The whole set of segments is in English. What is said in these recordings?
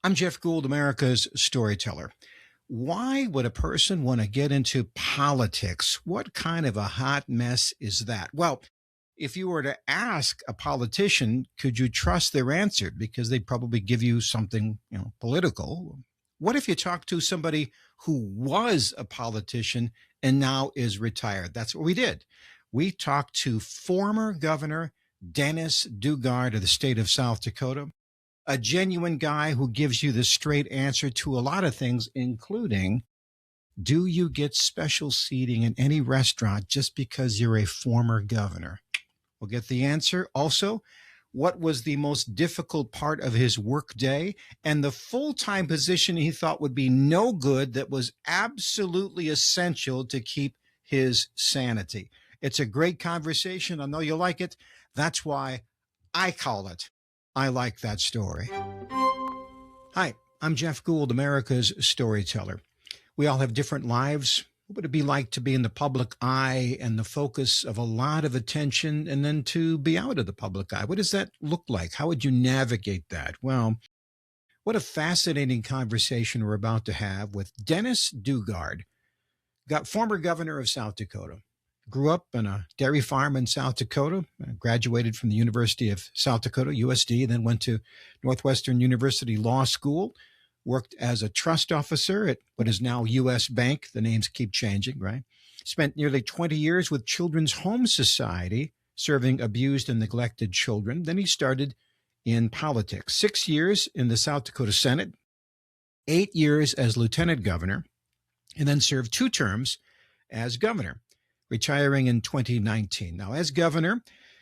I'm Jeff Gould, America's Storyteller. Why would a person want to get into politics? What kind of a hot mess is that? Well, if you were to ask a politician, could you trust their answer? Because they'd probably give you something, political. What if you talk to somebody who was a politician and now is retired? That's what we did. We talked to former Governor Dennis Dugard of the state of South Dakota, a genuine guy who gives you the straight answer to a lot of things, including, do you get special seating in any restaurant just because you're a former governor? We'll get the answer. Also, what was the most difficult part of his workday and the full-time position he thought would be no good that was absolutely essential to keep his sanity. It's a great conversation. I know you like it. That's why I call it I Like That Story. Hi, I'm Jeff Gould, America's Storyteller. We all have different lives. What would it be like to be in the public eye and the focus of a lot of attention and then to be out of the public eye? What does that look like? How would you navigate that? Well, what a fascinating conversation we're about to have with Dennis Dugard, former governor of South Dakota. Grew up on a dairy farm in South Dakota, graduated from the University of South Dakota, USD, then went to Northwestern University Law School, worked as a trust officer at what is now U.S. Bank. The names keep changing, right? Spent nearly 20 years with Children's Home Society, serving abused and neglected children. Then he started in politics. 6 years in the South Dakota Senate, 8 years as lieutenant governor, and then served 2 terms as governor, retiring in 2019. Now, as governor,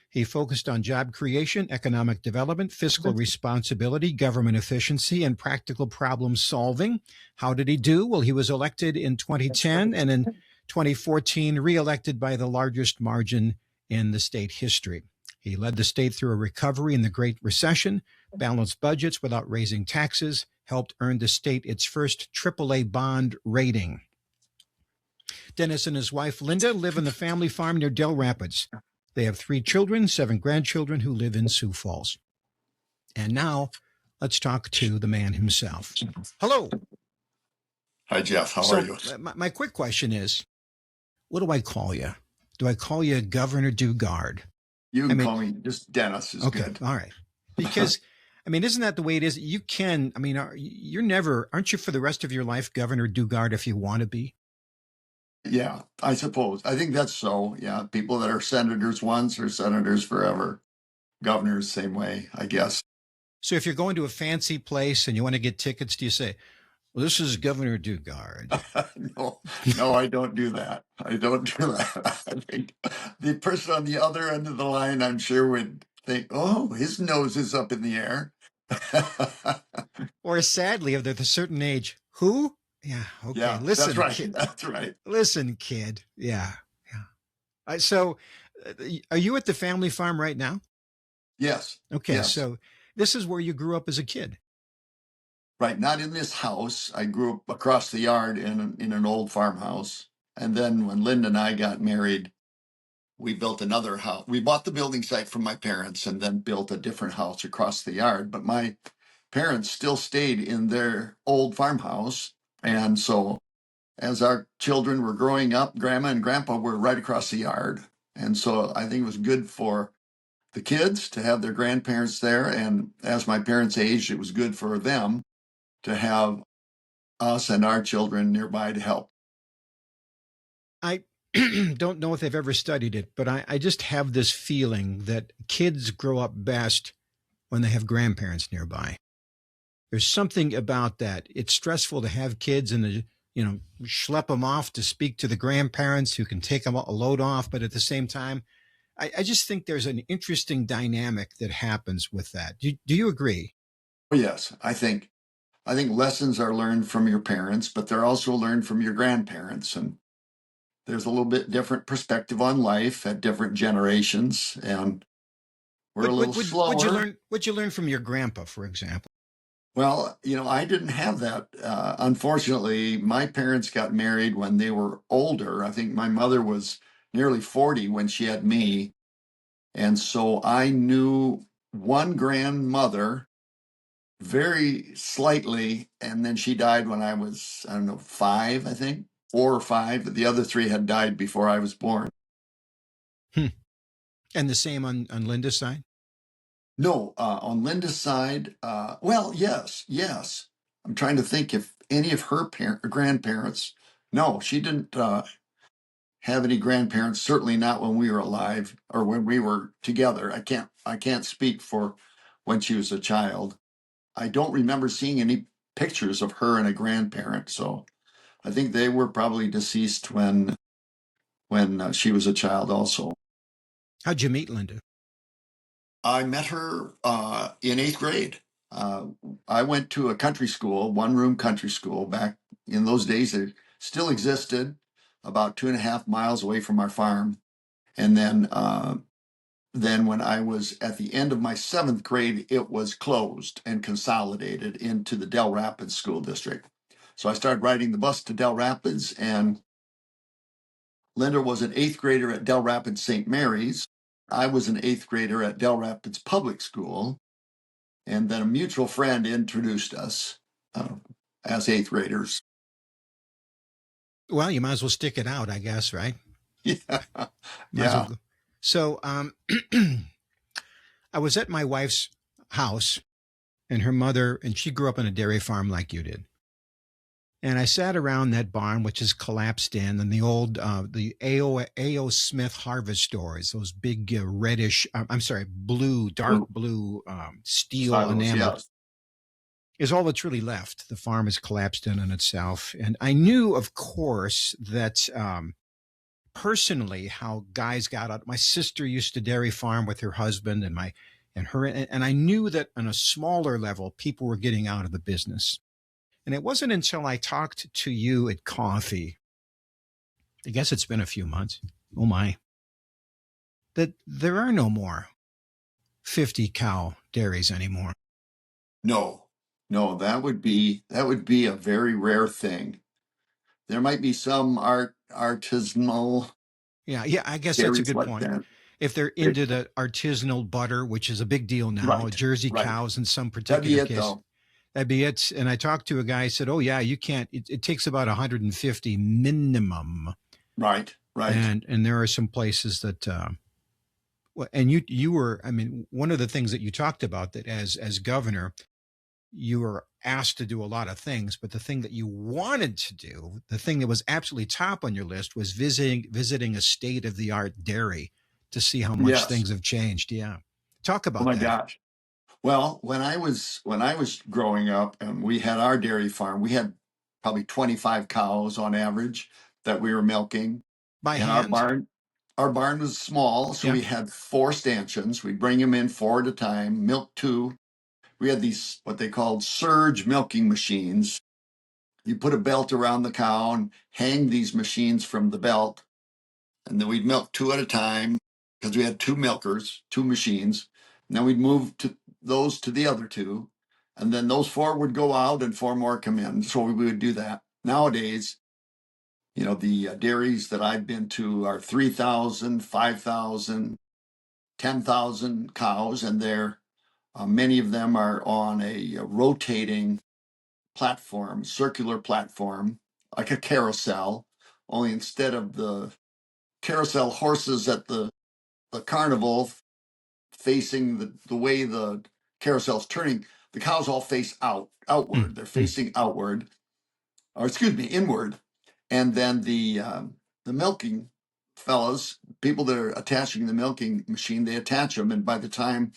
he focused on job creation, economic development, fiscal responsibility, government efficiency, and practical problem solving. How did he do? Well, he was elected in 2010 and in 2014 reelected by the largest margin in the state history. He led the state through a recovery in the Great Recession, balanced budgets without raising taxes, helped earn the state its first AAA bond rating. Dennis and his wife, Linda, live in the family farm near Del Rapids. They have 3 children, 7 grandchildren who live in Sioux Falls. And now let's talk to the man himself. Hello. Hi, Jeff. How are you? My quick question is, what do I call you? Do I call you Governor Dugard? You can call me just Dennis is good. All right. Because, isn't that the way it is? You can, you're never, aren't you for the rest of your life Governor Dugard if you want to be? Yeah, I suppose. I think that's so. Yeah, people that are senators once are senators forever. Governors, same way, I guess. So if you're going to a fancy place and you want to get tickets, do you say, well, this is Governor Dugard? No, I don't do that. I think the person on the other end of the line, I'm sure, would think, oh, his nose is up in the air. Or sadly, if they're a certain age, who? Yeah. Okay. Yeah, listen, that's right. kid. That's right. Listen, kid. Yeah. So, are you at the family farm right now? Yes. Okay. Yes. So, this is where you grew up as a kid. Right. Not in this house. I grew up across the yard in an old farmhouse. And then when Linda and I got married, we built another house. We bought the building site from my parents and then built a different house across the yard. But my parents still stayed in their old farmhouse. And so as our children were growing up, Grandma and Grandpa were right across the yard. And so I think it was good for the kids to have their grandparents there. And as my parents aged, it was good for them to have us and our children nearby to help. I don't know if they've ever studied it, but I just have this feeling that kids grow up best when they have grandparents nearby. There's something about that. It's stressful to have kids and schlep them off to speak to the grandparents who can take them a load off. But at the same time, I just think there's an interesting dynamic that happens with that. Do you agree? Oh, yes. I think lessons are learned from your parents, but they're also learned from your grandparents. And there's a little bit different perspective on life at different generations. And we're a little slower. What'd you learn from your grandpa, for example? Well, I didn't have that. Unfortunately, my parents got married when they were older. I think my mother was nearly 40 when she had me. And so I knew one grandmother very slightly, and then she died when I was, I don't know, 5, I think, 4 or 5. The other 3 had died before I was born. Hmm. And the same on Linda's side? No, on Linda's side, well, yes, yes. I'm trying to think if any of her grandparents. No, she didn't have any grandparents. Certainly not when we were alive or when we were together. I can't speak for when she was a child. I don't remember seeing any pictures of her and a grandparent. So I think they were probably deceased when she was a child also. How'd you meet Linda? I met her in 8th grade. Uh, I went to a country school, one-room country school back in those days. It still existed about 2.5 miles away from our farm. And then when I was at the end of my 7th grade, it was closed and consolidated into the Del Rapids School District. So I started riding the bus to Del Rapids, and Linda was an 8th grader at Del Rapids St. Mary's. I was an 8th grader at Del Rapids Public School. And then a mutual friend introduced us as 8th graders. Well, you might as well stick it out, I guess, right? Yeah. Might as well Yeah. go. So I was at my wife's house, and her mother, and she grew up on a dairy farm like you did. And I sat around that barn, which is collapsed in, and the old, the A.O. Smith harvest stores, those big reddish, I'm sorry, blue, dark blue steel Silos, enameled, yes. is all that's really left. The farm is collapsed in on itself. And I knew, of course, that personally how guys got out. My sister used to dairy farm with her husband and her, and I knew that on a smaller level, people were getting out of the business. And it wasn't until I talked to you at coffee, I guess it's been a few months, oh my, that there are no more 50 cow dairies anymore. No, no, that would be a very rare thing. There might be some artisanal Yeah, I guess that's a dairies good like point. that. If they're It- into the artisanal butter, which is a big deal now, right, Jersey right. cows in some That'd be particular it case, though. that'd be it. And I talked to a guy, said, "Oh yeah, you can't. It takes about 150 minimum." Right, right. And there are some places that, well, and you were. I mean, one of the things that you talked about that as governor, you were asked to do a lot of things, but the thing that you wanted to do, the thing that was absolutely top on your list, was visiting a state of the art dairy to see how much Yes. things have changed. Yeah, talk Oh about my that. gosh. Well, when I was growing up and we had our dairy farm, we had probably 25 cows on average that we were milking. By And our hand. barn, our barn was small, so Yeah. we had 4 stanchions. We'd bring them in 4 at a time, milk 2. We had these what they called surge milking machines. You put a belt around the cow and hang these machines from the belt, and then we'd milk 2 at a time because we had 2 milkers, 2 machines. And then we'd move to those to the other 2, and then those 4 would go out and 4 more come in. So we would do that. Nowadays, the dairies that I've been to are 3,000, 5,000, 10,000 cows, and they're many of them are on a rotating platform, circular platform, like a carousel. Only instead of the carousel horses at the carnival facing the way the carousel's turning, the cows all face Mm, outward. They're mm. facing outward, or excuse me, inward. And then the milking fellows, people that are attaching the milking machine, they attach them, and by the time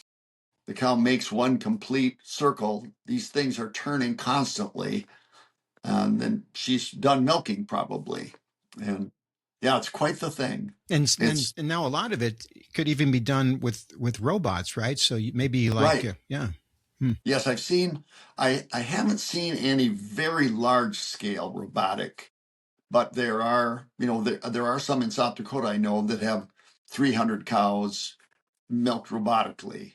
the cow makes one complete circle, these things are turning constantly, and then she's done milking probably. And yeah, it's quite the thing. And It's now a lot of it could even be done with robots, right? So maybe like, right. yeah. Hmm. Yes, I haven't seen any very large scale robotic, but there are some in South Dakota I know that have 300 cows milked robotically.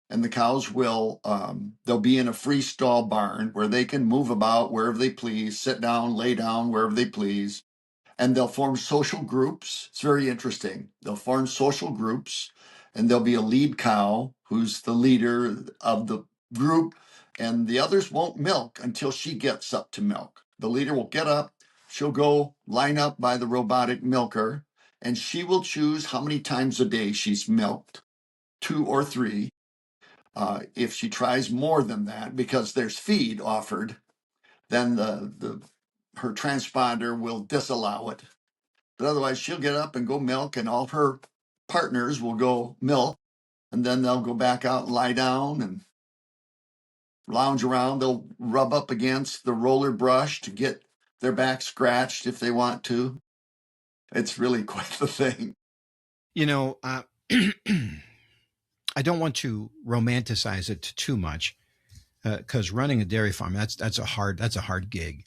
And the cows they'll be in a free stall barn where they can move about wherever they please, sit down, lay down wherever they please, and they'll form social groups. It's very interesting. They'll form social groups, and there'll be a lead cow who's the leader of the group, and the others won't milk until she gets up to milk. The leader will get up, she'll go line up by the robotic milker, and she will choose how many times a day she's milked, 2 or 3. If she tries more than that, because there's feed offered, then her transponder will disallow it. But otherwise, she'll get up and go milk, and all her partners will go milk, and then they'll go back out and lie down and lounge around. They'll rub up against the roller brush to get their back scratched if they want to. It's really quite the thing. You know, I don't want to romanticize it too much, because running a dairy farm, that's a hard gig.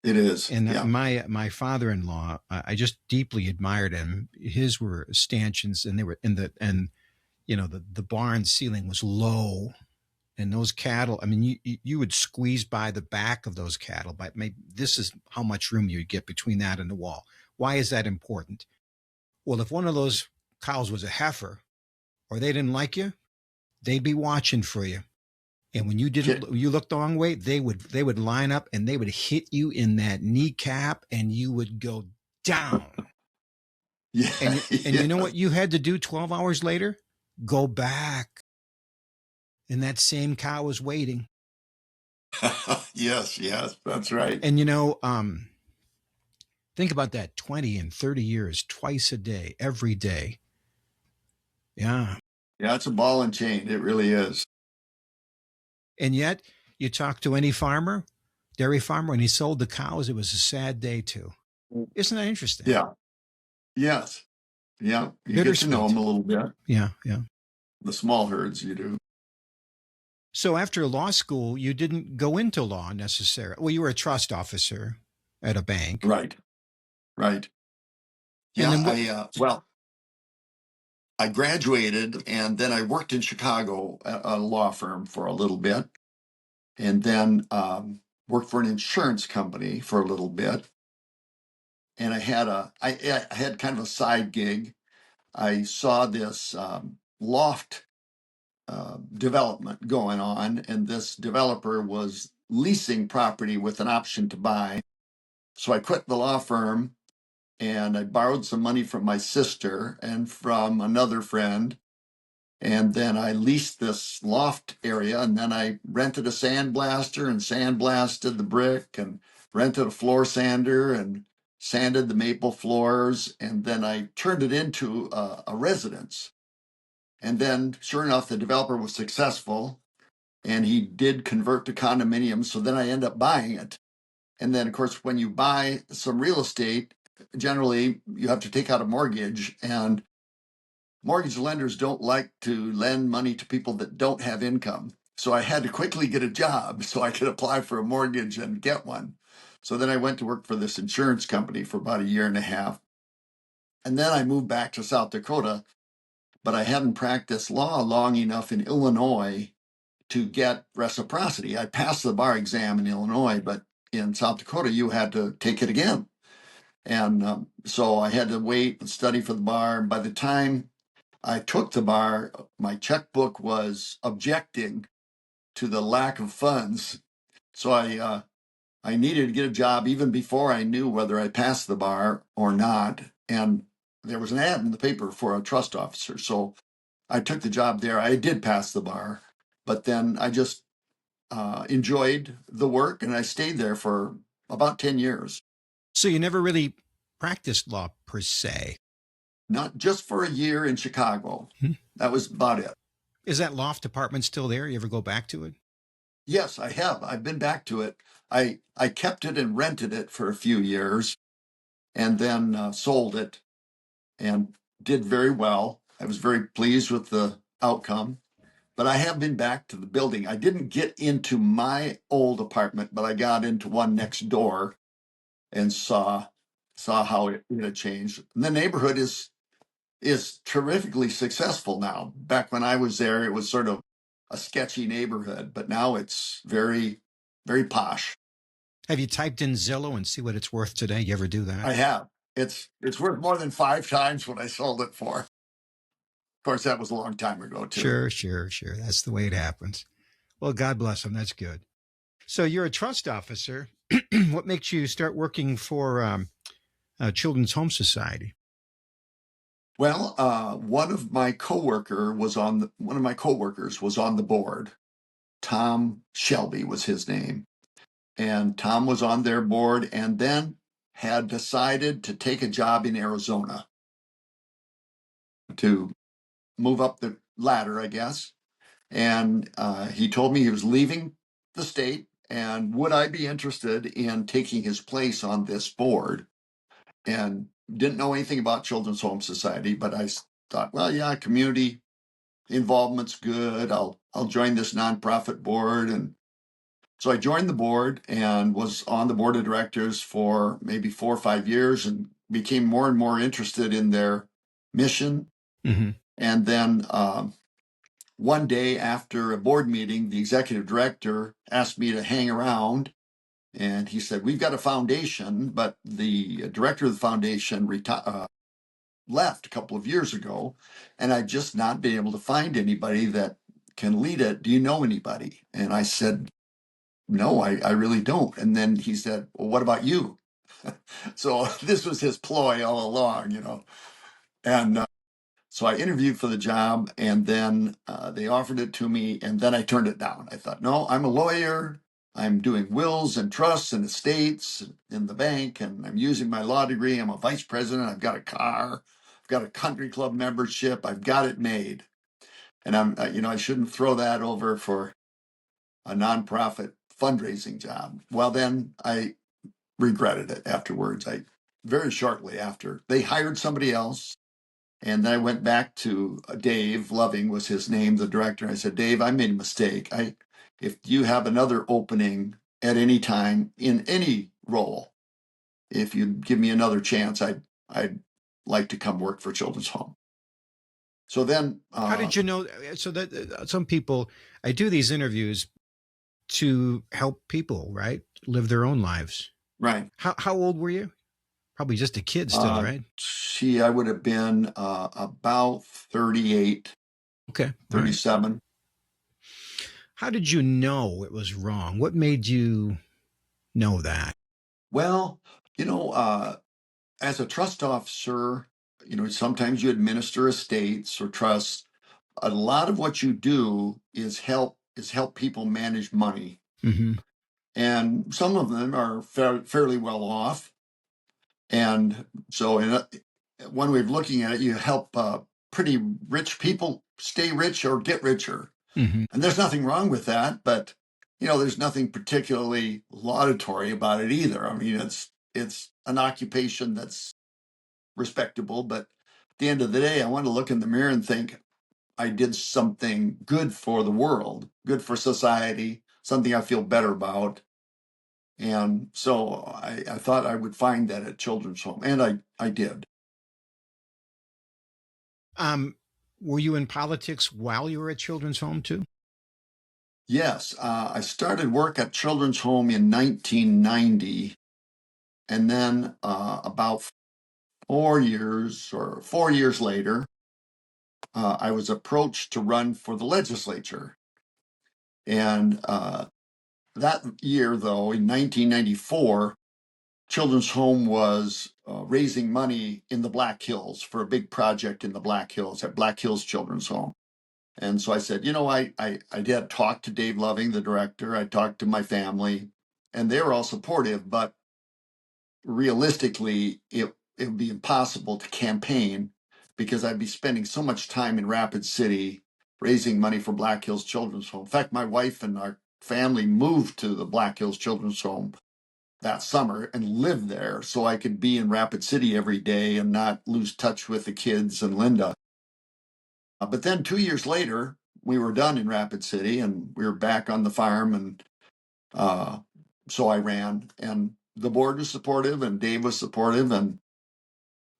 It is. And yeah. my father-in-law, I just deeply admired him. His were stanchions, and they were the barn ceiling was low, and those cattle. I mean, you would squeeze by the back of those cattle, but maybe this is how much room you get between that and the wall. Why is that important? Well, if one of those cows was a heifer, or they didn't like you, they'd be watching for you. And when you looked the wrong way, they would line up and they would hit you in that kneecap, and you would go down. Yeah. And you know what you had to do 12 hours later? Go back. And that same cow was waiting. Yes, that's right. And think about that, 20 and 30 years, twice a day, every day. Yeah. Yeah, it's a ball and chain. It really is. And yet, you talk to any farmer, dairy farmer, when he sold the cows, it was a sad day too. Isn't that interesting? Yeah. Yes. Yeah. You get to know them a little bit. Yeah. The small herds, you do. So after law school, you didn't go into law necessarily. Well, you were a trust officer at a bank. Right. Yeah, I graduated, and then I worked in Chicago at a law firm for a little bit, and then worked for an insurance company for a little bit. And I had kind of a side gig. I saw this loft development going on, and this developer was leasing property with an option to buy. So I quit the law firm, and I borrowed some money from my sister and from another friend. And then I leased this loft area, and then I rented a sandblaster and sandblasted the brick, and rented a floor sander and sanded the maple floors. And then I turned it into a residence. And then, sure enough, the developer was successful, and he did convert to condominiums. So then I ended up buying it. And then, of course, when you buy some real estate, generally you have to take out a mortgage, and mortgage lenders don't like to lend money to people that don't have income. So I had to quickly get a job so I could apply for a mortgage and get one. So then I went to work for this insurance company for about a year and a half. And then I moved back to South Dakota, but I hadn't practiced law long enough in Illinois to get reciprocity. I passed the bar exam in Illinois, but in South Dakota, you had to take it again. And so I had to wait and study for the bar. And by the time I took the bar, my checkbook was objecting to the lack of funds. So I needed to get a job even before I knew whether I passed the bar or not. And there was an ad in the paper for a trust officer. So I took the job there. I did pass the bar, but then I just enjoyed the work, and I stayed there for about 10 years. So you never really practiced law per se? Not just for a year in Chicago. That was about it. Is that loft apartment still there? You ever go back to it? Yes, I have. I've been back to it. I kept it and rented it for a few years, and then sold it and did very well. I was very pleased with the outcome. But I have been back to the building. I didn't get into my old apartment, but I got into one next door and saw how it had changed. And the neighborhood is terrifically successful now. Back when I was there, it was sort of a sketchy neighborhood, but now it's very, very posh. Have you typed in Zillow and see what it's worth today? You ever do that? I have. It's worth more than 5 times what I sold it for. Of course, that was a long time ago, too. Sure. That's the way it happens. Well, God bless them. That's good. So you're a trust officer. What makes you start working for Children's Home Society? Well, one of my coworkers was on the board. Tom Shelby was his name, and Tom was on their board, and then had decided to take a job in Arizona to move up the ladder, I guess. And he told me he was leaving the state, and would I be interested in taking his place on this board? And didn't know anything about Children's Home Society, but I thought, well, yeah, community involvement's good. I'll join this nonprofit board. And so I joined the board and was on the board of directors for maybe 4 or 5 years, and became more and more interested in their mission. Mm-hmm. And then one day after a board meeting, the executive director asked me to hang around. And he said, we've got a foundation, but the director of the foundation left a couple of years ago, and I've just not been able to find anybody that can lead it. Do you know anybody? And I said, no, I really don't. And then he said, well, what about you? So this was his ploy all along. And so I interviewed for the job, and then they offered it to me, and then I turned it down. I thought, no, I'm a lawyer. I'm doing wills and trusts and estates in the bank, and I'm using my law degree. I'm a vice president. I've got a car. I've got a country club membership. I've got it made. And I shouldn't throw that over for a nonprofit fundraising job. Well, then I regretted it afterwards. Very shortly after, they hired somebody else. And then I went back to Dave Loving was his name, the director. I said, Dave, I made a mistake. If you have another opening at any time in any role, if you give me another chance, I'd like to come work for Children's Home. So then, how did you know? So that some people, I do these interviews to help people, right, live their own lives. Right. How old were you? Probably just a kid still, right? I would have been about 38. Okay. 37. Right. How did you know it was wrong? What made you know that? Well, as a trust officer, sometimes you administer estates or trusts. A lot of what you do is help people manage money. Mm-hmm. And some of them are fairly well off. And so in one way of looking at it, you help pretty rich people stay rich or get richer. Mm-hmm. And there's nothing wrong with that, but there's nothing particularly laudatory about it either. I mean, it's an occupation that's respectable, but at the end of the day, I want to look in the mirror and think I did something good for the world, good for society, something I feel better about. And so I thought I would find that at Children's Home, and I did. Were you in politics while you were at Children's Home too? Yes, I started work at Children's Home in 1990, and then about 4 years later, I was approached to run for the legislature. And that year, though, in 1994, Children's Home was raising money in the Black Hills for a big project in the Black Hills at Black Hills Children's Home. And so I said, I did talk to Dave Loving, the director. I talked to my family, and they were all supportive, but realistically, it would be impossible to campaign because I'd be spending so much time in Rapid City raising money for Black Hills Children's Home. In fact, my wife and our family moved to the Black Hills Children's Home that summer and lived there so I could be in Rapid City every day and not lose touch with the kids and Linda. But then 2 years later, we were done in Rapid City and we were back on the farm. And so I ran, and the board was supportive and Dave was supportive. And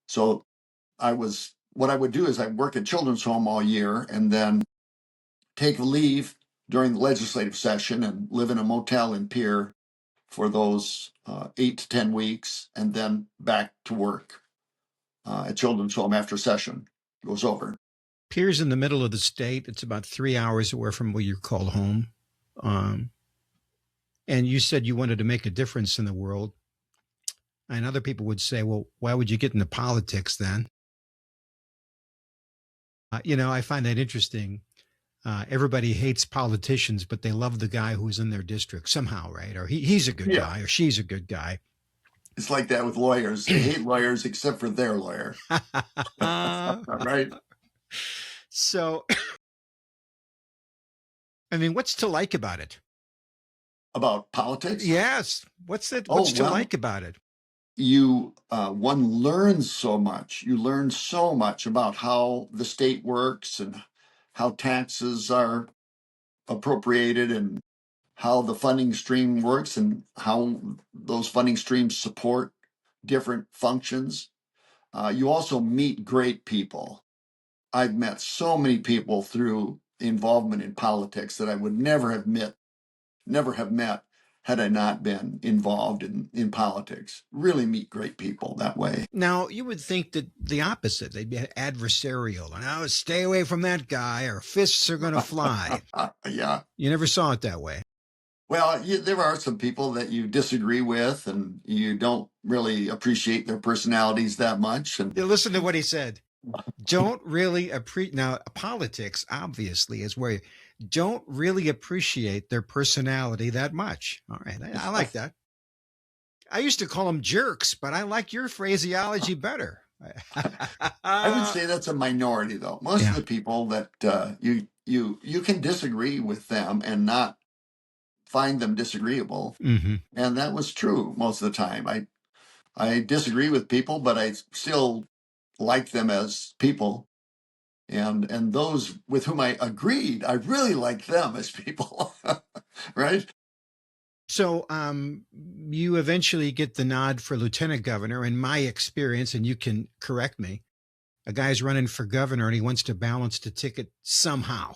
so what I would do is I'd work at Children's Home all year and then take leave during the legislative session and live in a motel in Pierre for those 8 to 10 weeks, and then back to work at Children's Home after session goes over. Pierre's in the middle of the state. It's about 3 hours away from where you call home. Um, and you said you wanted to make a difference in the world. And other people would say, well, why would you get into politics then? I find that interesting. Everybody hates politicians, but they love the guy who's in their district somehow, right? Or he's a good Yeah. guy, or she's a good guy. It's like that with lawyers. They hate lawyers except for their lawyer. Right? So, I mean, what's to like about it? About politics? Yes. What's to like about it? One learns so much. You learn so much about how the state works and how taxes are appropriated and how the funding stream works and how those funding streams support different functions. You also meet great people. I've met so many people through involvement in politics that I would never have met had I not been involved in politics. Really meet great people that way. Now, you would think that the opposite, they'd be adversarial. And stay away from that guy or fists are going to fly. Yeah. You never saw it that way. Well, there are some people that you disagree with and you don't really appreciate their personalities that much. And listen to what he said. Don't really appreciate. Now, politics, obviously, is where you don't really appreciate their personality that much. All right. I like that. I used to call them jerks, but I like your phraseology better. I would say that's a minority, though. Most of the people that you can disagree with them and not find them disagreeable. Mm-hmm. And that was true most of the time. I disagree with people, but I still like them as people. And those with whom I agreed, I really like them as people. Right? So you eventually get the nod for lieutenant governor. In my experience, and you can correct me, a guy's running for governor and he wants to balance the ticket somehow,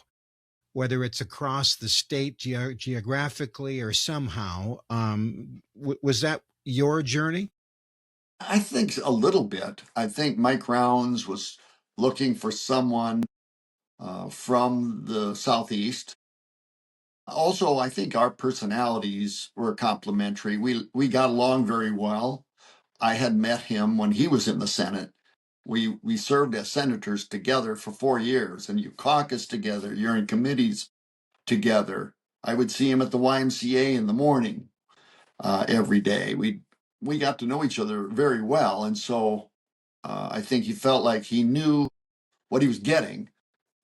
whether it's across the state geographically or somehow. Was that your journey? I think a little bit. I think Mike Rounds was looking for someone from the Southeast. Also, I think our personalities were complementary. We got along very well. I had met him when he was in the Senate. We served as senators together for 4 years, and you caucus together. You're in committees together. I would see him at the YMCA in the morning every day. We got to know each other very well, and so I think he felt like he knew what he was getting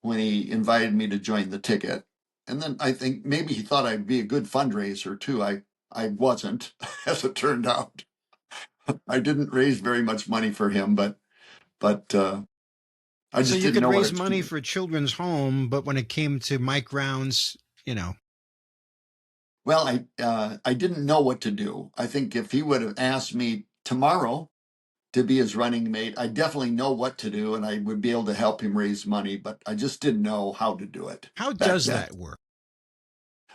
when he invited me to join the ticket. And then I think maybe he thought I'd be a good fundraiser too. I wasn't, as it turned out. I didn't raise very much money for him, but I just so you didn't could know raise money for Children's Home, but when it came to Mike Rounds, Well, I didn't know what to do. I think if he would have asked me tomorrow to be his running mate, I definitely know what to do and I would be able to help him raise money, but I just didn't know how to do it. How does that work?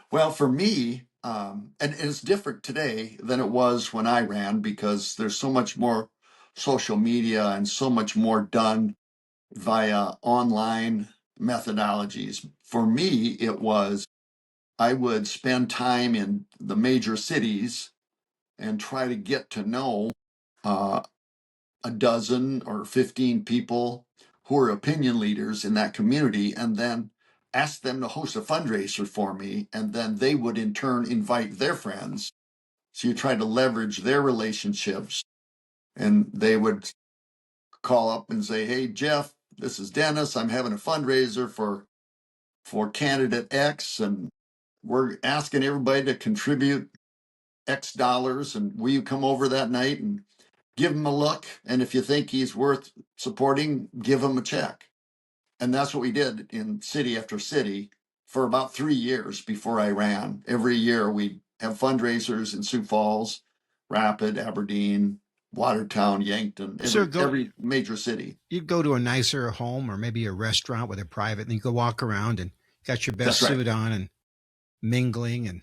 Well, for me, and it's different today than it was when I ran because there's so much more social media and so much more done via online methodologies. For me, it was I would spend time in the major cities and try to get to know a dozen or 15 people who are opinion leaders in that community and then ask them to host a fundraiser for me. And then they would in turn invite their friends. So you try to leverage their relationships and they would call up and say, hey, Jeff, this is Dennis. I'm having a fundraiser for candidate X. And we're asking everybody to contribute X dollars. And will you come over that night and give him a look? And if you think he's worth supporting, give him a check. And that's what we did in city after city for about 3 years before I ran. Every year we'd have fundraisers in Sioux Falls, Rapid, Aberdeen, Watertown, Yankton, every major city. You'd go to a nicer home or maybe a restaurant with a private, and you go walk around and got your best suit on and mingling and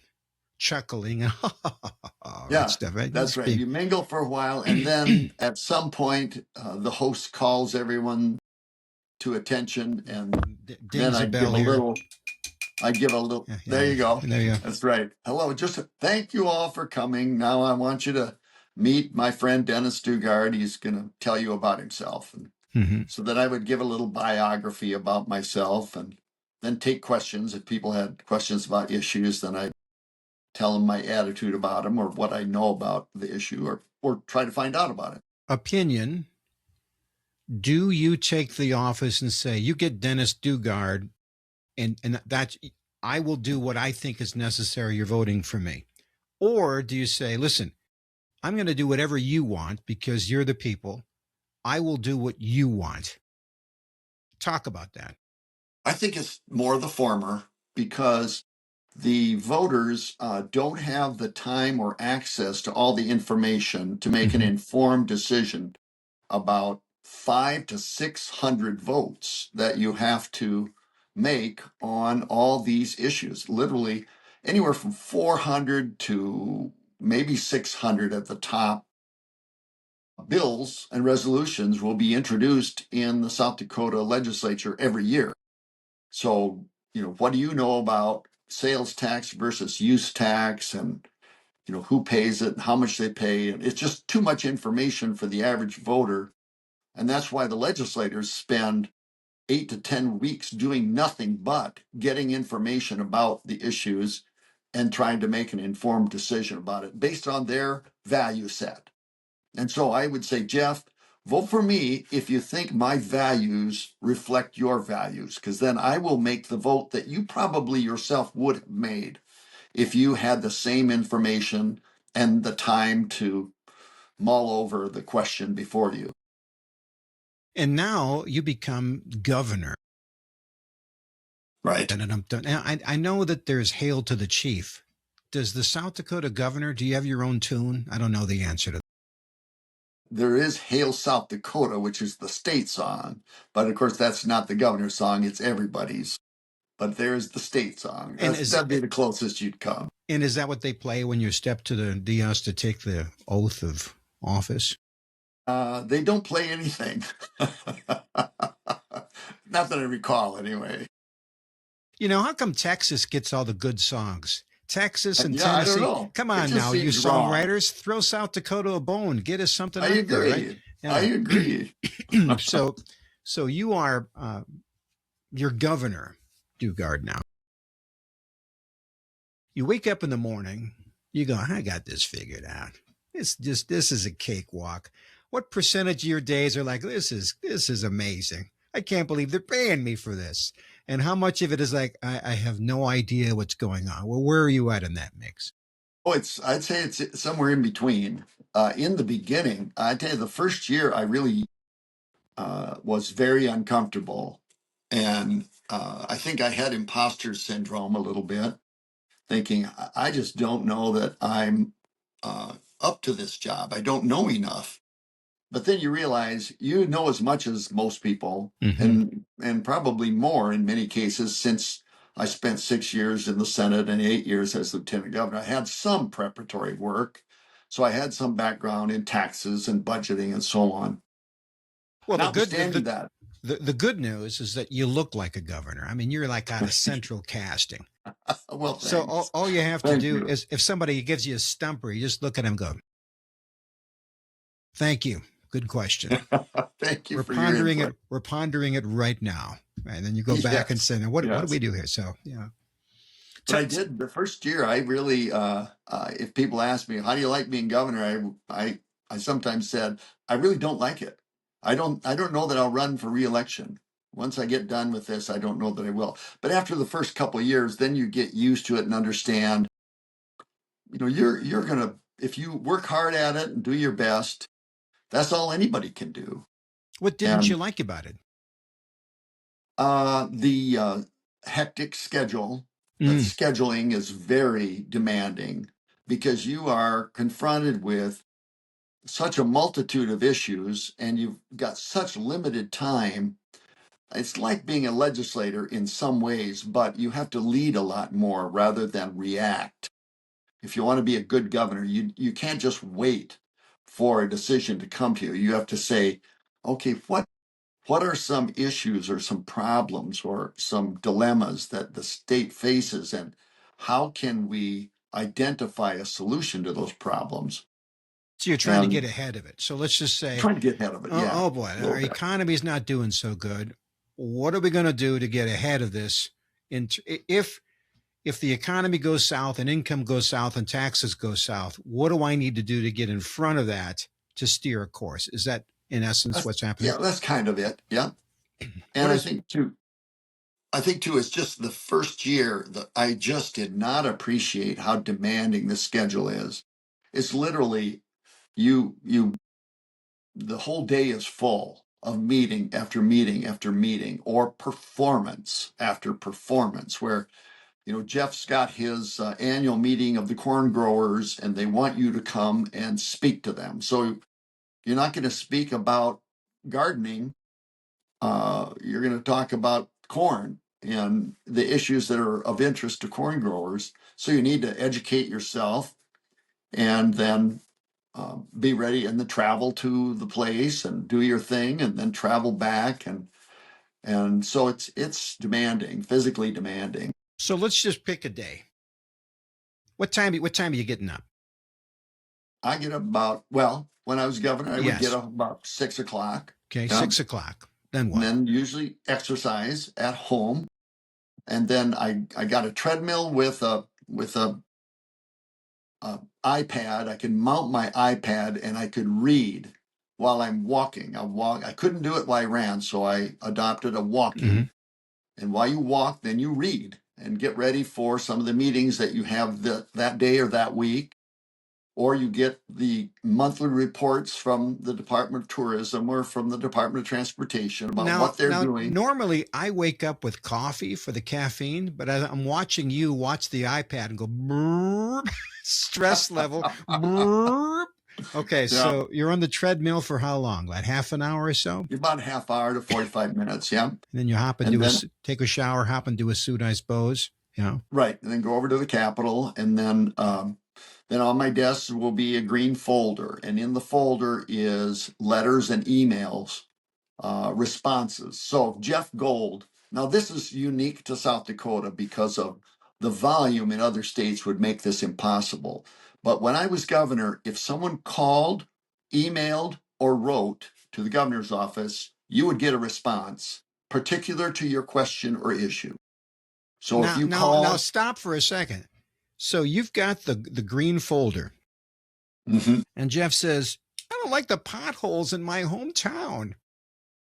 chuckling and stuff. Right? That's right. You mingle for a while, and then at some point, the host calls everyone to attention, and dings a bell here. I give a little, Yeah, there yeah, you go. there you go. That's right. Hello, just thank you all for coming. Now I want you to meet my friend Dennis Dugard. He's going to tell you about himself. And Hmm. so that I would give a little biography about myself and then take questions. If people had questions about issues, then I'd tell them my attitude about them or what I know about the issue or try to find out about it. Opinion. Do you take the office and say, you get Dennis Dugard, and that's, I will do what I think is necessary. You're voting for me. Or do you say, listen, I'm going to do whatever you want because you're the people. I will do what you want. Talk about that. I think it's more the former because the voters don't have the time or access to all the information to make an Mhm. informed decision about 500 to 600 votes that you have to make on all these issues. Literally anywhere from 400 to maybe 600 at the top bills and resolutions will be introduced in the South Dakota legislature every year. So, what do you know about sales tax versus use tax and who pays it and how much they pay? And it's just too much information for the average voter. And that's why the legislators spend 8 to 10 weeks doing nothing but getting information about the issues and trying to make an informed decision about it based on their value set. And so I would say, Jeff, vote for me if you think my values reflect your values, because then I will make the vote that you probably yourself would have made if you had the same information and the time to mull over the question before you. And now you become governor. Right. Now, I know that there's Hail to the Chief. Does the South Dakota governor, do you have your own tune? I don't know the answer to that. There is Hail South Dakota, which is the state song. But of course, that's not the governor's song, it's everybody's. But there's the state song. And That'd be the closest you'd come. is that what they play when you step to the dais to take the oath of office? They don't play anything. Not that I recall, anyway. How come Texas gets all the good songs? Texas and Yeah, I don't Tennessee. know. Come It on just now, you seems wrong. songwriters, throw South Dakota a bone. Get us something I up there, right? agree. I agree. So you are your governor, Dugard. Now you wake up in the morning, you go, I got this figured out. This is a cakewalk. What percentage of your days are like, this is amazing. I can't believe they're paying me for this. And how much of it is like, I have no idea what's going on? Well, where are you at in that mix? Oh, I'd say it's somewhere in between. In the beginning, I tell you, the first year I really was very uncomfortable. And I think I had imposter syndrome a little bit, thinking, I just don't know that I'm up to this job. I don't know enough. But then you realize you know as much as most people, Mm-hmm. and probably more in many cases, since I spent 6 years in the Senate and 8 years as lieutenant governor. I had some preparatory work, so I had some background in taxes and budgeting and so on. Well, Notwithstanding that, the good news is that you look like a governor. I mean, you're like out of central casting. well, So thanks. all you have to Thank do you. is if somebody gives you a stumper, you just look at them and go, thank you. Good question. Thank you We're for your pondering input. it. We're pondering it right now. Right? And then you go back and Yes, say, now, what do yes. we do here? So, yeah. But I did the first year. I really, if people ask me, "How do you like being governor?" I sometimes said, "I really don't like it. I don't know that I'll run for reelection. Once I get done with this, I don't know that I will." But after the first couple of years, then you get used to it and understand. You're gonna if you work hard at it and do your best. That's all anybody can do. What didn't you And like about it? the hectic schedule. Mm. Scheduling is very demanding because you are confronted with such a multitude of issues and you've got such limited time. It's like being a legislator in some ways, but you have to lead a lot more rather than react. If you want to be a good governor, you can't just wait for a decision to come to you. You have to say, okay, what are some issues or some problems or some dilemmas that the state faces, and how can we identify a solution to those problems? So you're trying to get And ahead of it. So let's just say, trying to get ahead of it. oh, Yeah, oh boy, a our little bit. economy's not doing so good. What are we going to do to get ahead of this? If the economy goes south and income goes south and taxes go south, what do I need to do to get in front of that to steer a course? Is that in essence what's happening? Yeah, that's kind of it. Yeah. And What is I think too, it's just the first year that I just did not appreciate how demanding the schedule is. It's literally you the whole day is full of meeting after meeting after meeting, or performance after performance, where Jeff's got his annual meeting of the corn growers and they want you to come and speak to them. So you're not going to speak about gardening. You're going to talk about corn and the issues that are of interest to corn growers. So you need to educate yourself and then be ready and then travel to the place and do your thing and then travel back, and so it's demanding, physically demanding. so? Let's just pick a day. What time are you getting up? I get up about, well, when I was governor, I would Yes. get up about 6 o'clock. Okay, Yeah. 6 o'clock. Then And what? then usually exercise at home. And then I got a treadmill with a iPad. I can mount my iPad and I could read while I'm walking. I couldn't do it while I ran, so I adopted a walking. Mhm. And while you walk, then you read and get ready for some of the meetings that you have that day or that week. Or you get the monthly reports from the Department of Tourism or from the Department of Transportation about what they're Now, doing. normally I wake up with coffee for the caffeine, but I'm watching you watch the iPad and go brrr, stress level. Brrr. Okay, Yeah. so you're on the treadmill for how long? Like half an hour or so? About a half hour to 45 minutes, yeah. And then you hop and And then, take a shower, hop and do a suit, I suppose. Yeah. right, and then go over to the Capitol, and then on my desk will be a green folder, and in the folder is letters and emails, responses. So Jeff Gould, now this is unique to South Dakota because of the volume in other states would make this impossible. But when I was governor, if someone called, emailed, or wrote to the governor's office, you would get a response particular to your question or issue. So if you Now call, stop for a second. So you've got the green folder, Mhm. and Jeff says, "I don't like the potholes in my hometown."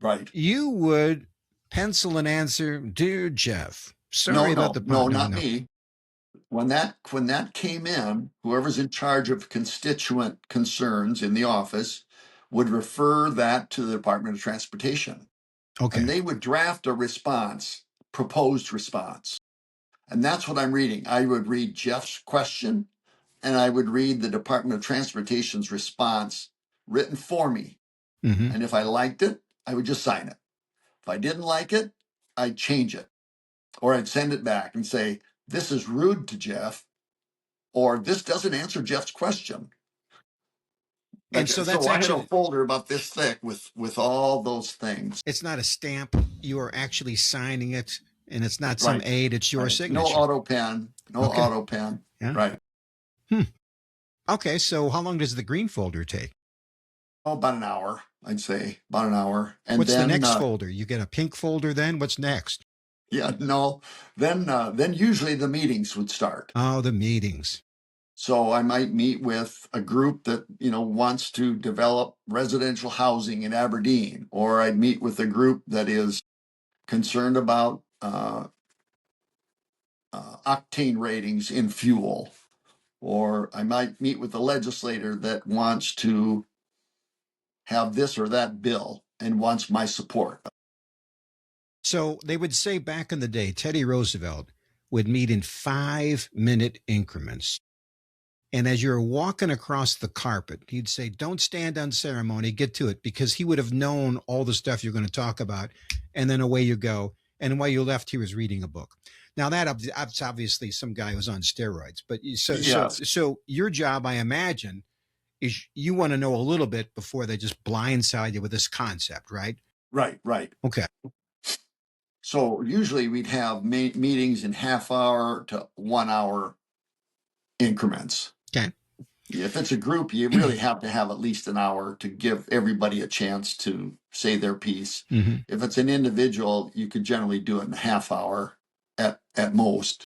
Right. You would pencil an answer, "Dear Jeff, sorry about the No, not me. When that came in, whoever's in charge of constituent concerns in the office would refer that to the Department of Transportation. Okay. And they would draft a response, proposed response. And that's what I'm reading. I would read Jeff's question and I would read the Department of Transportation's response written for me. Mm-hmm. And if I liked it, I would just sign it. If I didn't like it, I'd change it. Or I'd send it back and say, this is rude to Jeff, or this doesn't answer Jeff's question. And so that's I actually had a folder about this thick with all those things. It's not a stamp. You are actually signing it, and it's not some Right. aid. It's your Right. signature. No auto pen. No Okay. auto pen. Yeah. Right. Okay, so how long does the green folder take? Oh, about an hour, I'd say. About an hour. And What's then the next folder? You get a pink folder then? What's next? yeah, no. Then usually the meetings would start. Oh, the meetings. So I might meet with a group that, wants to develop residential housing in Aberdeen, or I'd meet with a group that is concerned about octane ratings in fuel, or I might meet with a legislator that wants to have this or that bill and wants my support. So they would say back in the day, Teddy Roosevelt would meet in 5-minute increments. And as you're walking across the carpet, he'd say, "Don't stand on ceremony, get to it," because he would have known all the stuff you're going to talk about. And then away you go. And while you left, he was reading a book. Now, that's obviously some guy who's on steroids. But so your job, I imagine, is you want to know a little bit before they just blindside you with this concept, right? Right. Okay. So usually we'd have meetings in half-hour to 1 hour increments. Okay. If it's a group, you really have to have at least an hour to give everybody a chance to say their piece. Mm-hmm. If it's an individual, you could generally do it in a half hour at most.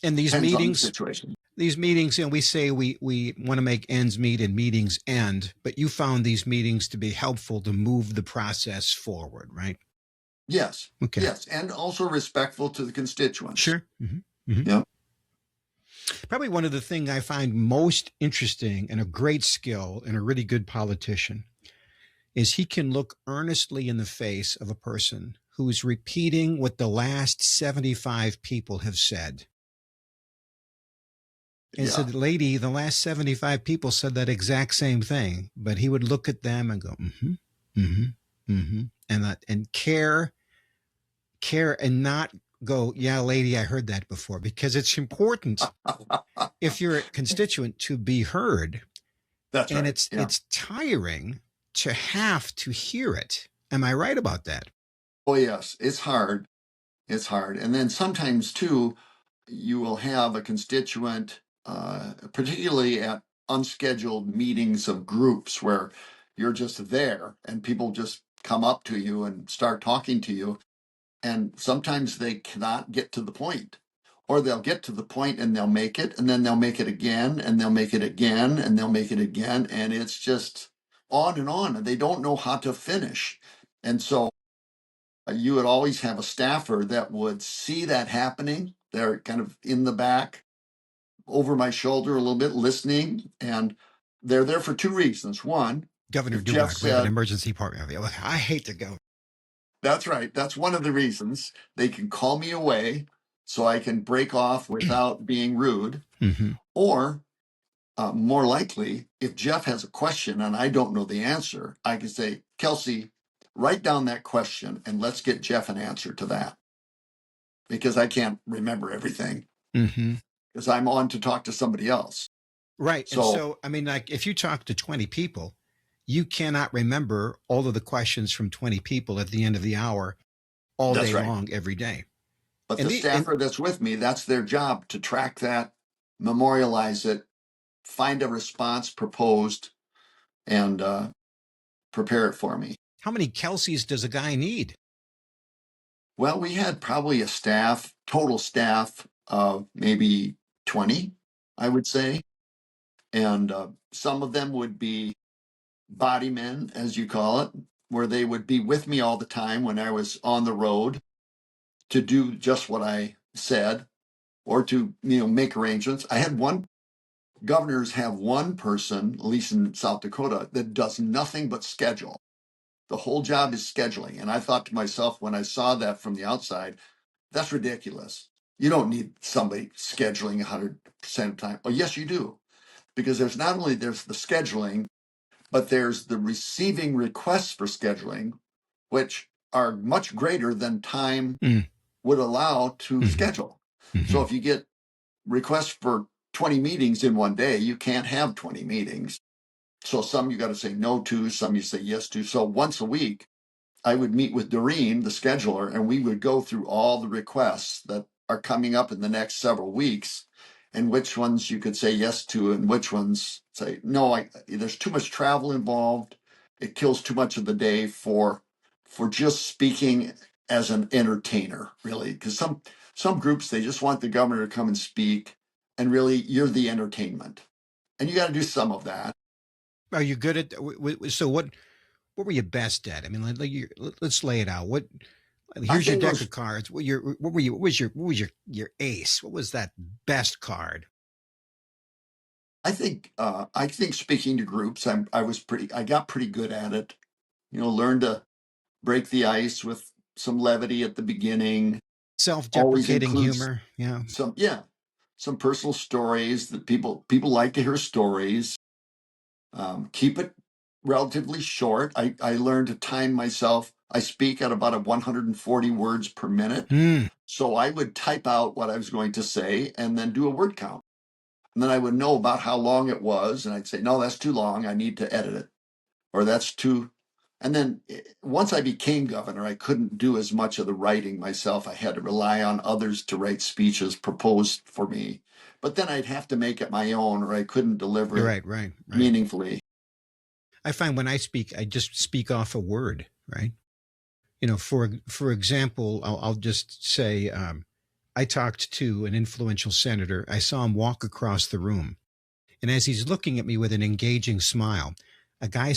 And Depends on the situation. these meetings, we say we want to make ends meet and meetings end, but you found these meetings to be helpful to move the process forward, right? Yes. Okay. Yes. And also respectful to the constituents. Sure. Mm-hmm. Mm-hmm. Yeah. Probably one of the things I find most interesting and a great skill in a really good politician is he can look earnestly in the face of a person who's repeating what the last 75 people have said. And said, lady, the last 75 people said that exact same thing, but he would look at them and go, and care and not go, yeah, lady, I heard that before, because it's important if you're a constituent to be heard. That's and right. It's tiring to have to hear it. Am I right about that? Oh, yes. It's hard. It's hard. And then sometimes too, you will have a constituent, particularly at unscheduled meetings of groups where you're just there and people just come up to you and start talking to you. And sometimes they cannot get to the point, or they'll get to the point and they'll make it, and then they'll make it again, and they'll make it again, and they'll make it again. And it's just on, and they don't know how to finish. And so you would always have a staffer that would see that happening. They're kind of in the back, over my shoulder a little bit, listening. And they're there for two reasons. One, Governor Dugard, we have an emergency department. I hate to go. That's right. That's one of the reasons. They can call me away so I can break off without being rude. Mm-hmm. Or more likely, if Jeff has a question and I don't know the answer, I can say, Kelsey, write down that question and let's get Jeff an answer to that. Because I can't remember everything. Mm-hmm. Because I'm on to talk to somebody else. Right. So, I mean, like if you talk to 20 people, you cannot remember all of the questions from 20 people at the end of the hour all day long, every day. But the staffer that's with me, that's their job, to track that, memorialize it, find a response proposed, and prepare it for me. How many Kelseys does a guy need? Well, we had probably a total staff of maybe 20, I would say. And some of them would be body men, as you call it, where they would be with me all the time when I was on the road to do just what I said, or to make arrangements. I had governors have one person, at least in South Dakota, that does nothing but schedule. The whole job is scheduling. And I thought to myself when I saw that from the outside, that's ridiculous. You don't need somebody scheduling 100% of the time. Oh, yes, you do. Because there's the scheduling, but there's the receiving requests for scheduling, which are much greater than time would allow to schedule. So if you get requests for 20 meetings in one day, you can't have 20 meetings. So some you got to say no to, some you say yes to. So once a week, I would meet with Doreen, the scheduler, and we would go through all the requests that are coming up in the next several weeks, and which ones you could say yes to and which ones say no. There's too much travel involved. It kills too much of the day for just speaking as an entertainer, really. Because some groups, they just want the governor to come and speak, and really you're the entertainment, and you got to do some of that. Are you good at so what were you best at? I mean, let's lay it out. Here's your deck of cards. What was your ace? What was that best card? I think speaking to groups, I got pretty good at it. Learned to break the ice with some levity at the beginning. Self-deprecating humor. Yeah. Some personal stories that people like to hear stories. Keep it relatively short. I learned to time myself. I speak at about 140 words per minute. So I would type out what I was going to say and then do a word count. And then I would know about how long it was. And I'd say, no, that's too long. I need to edit it. Or that's too. And then once I became governor, I couldn't do as much of the writing myself. I had to rely on others to write speeches proposed for me. But then I'd have to make it my own, or I couldn't deliver You're it right. meaningfully. I find when I speak, I just speak off a word, right? For example, I'll just say, I talked to an influential senator. I saw him walk across the room. And as he's looking at me with an engaging smile, a guy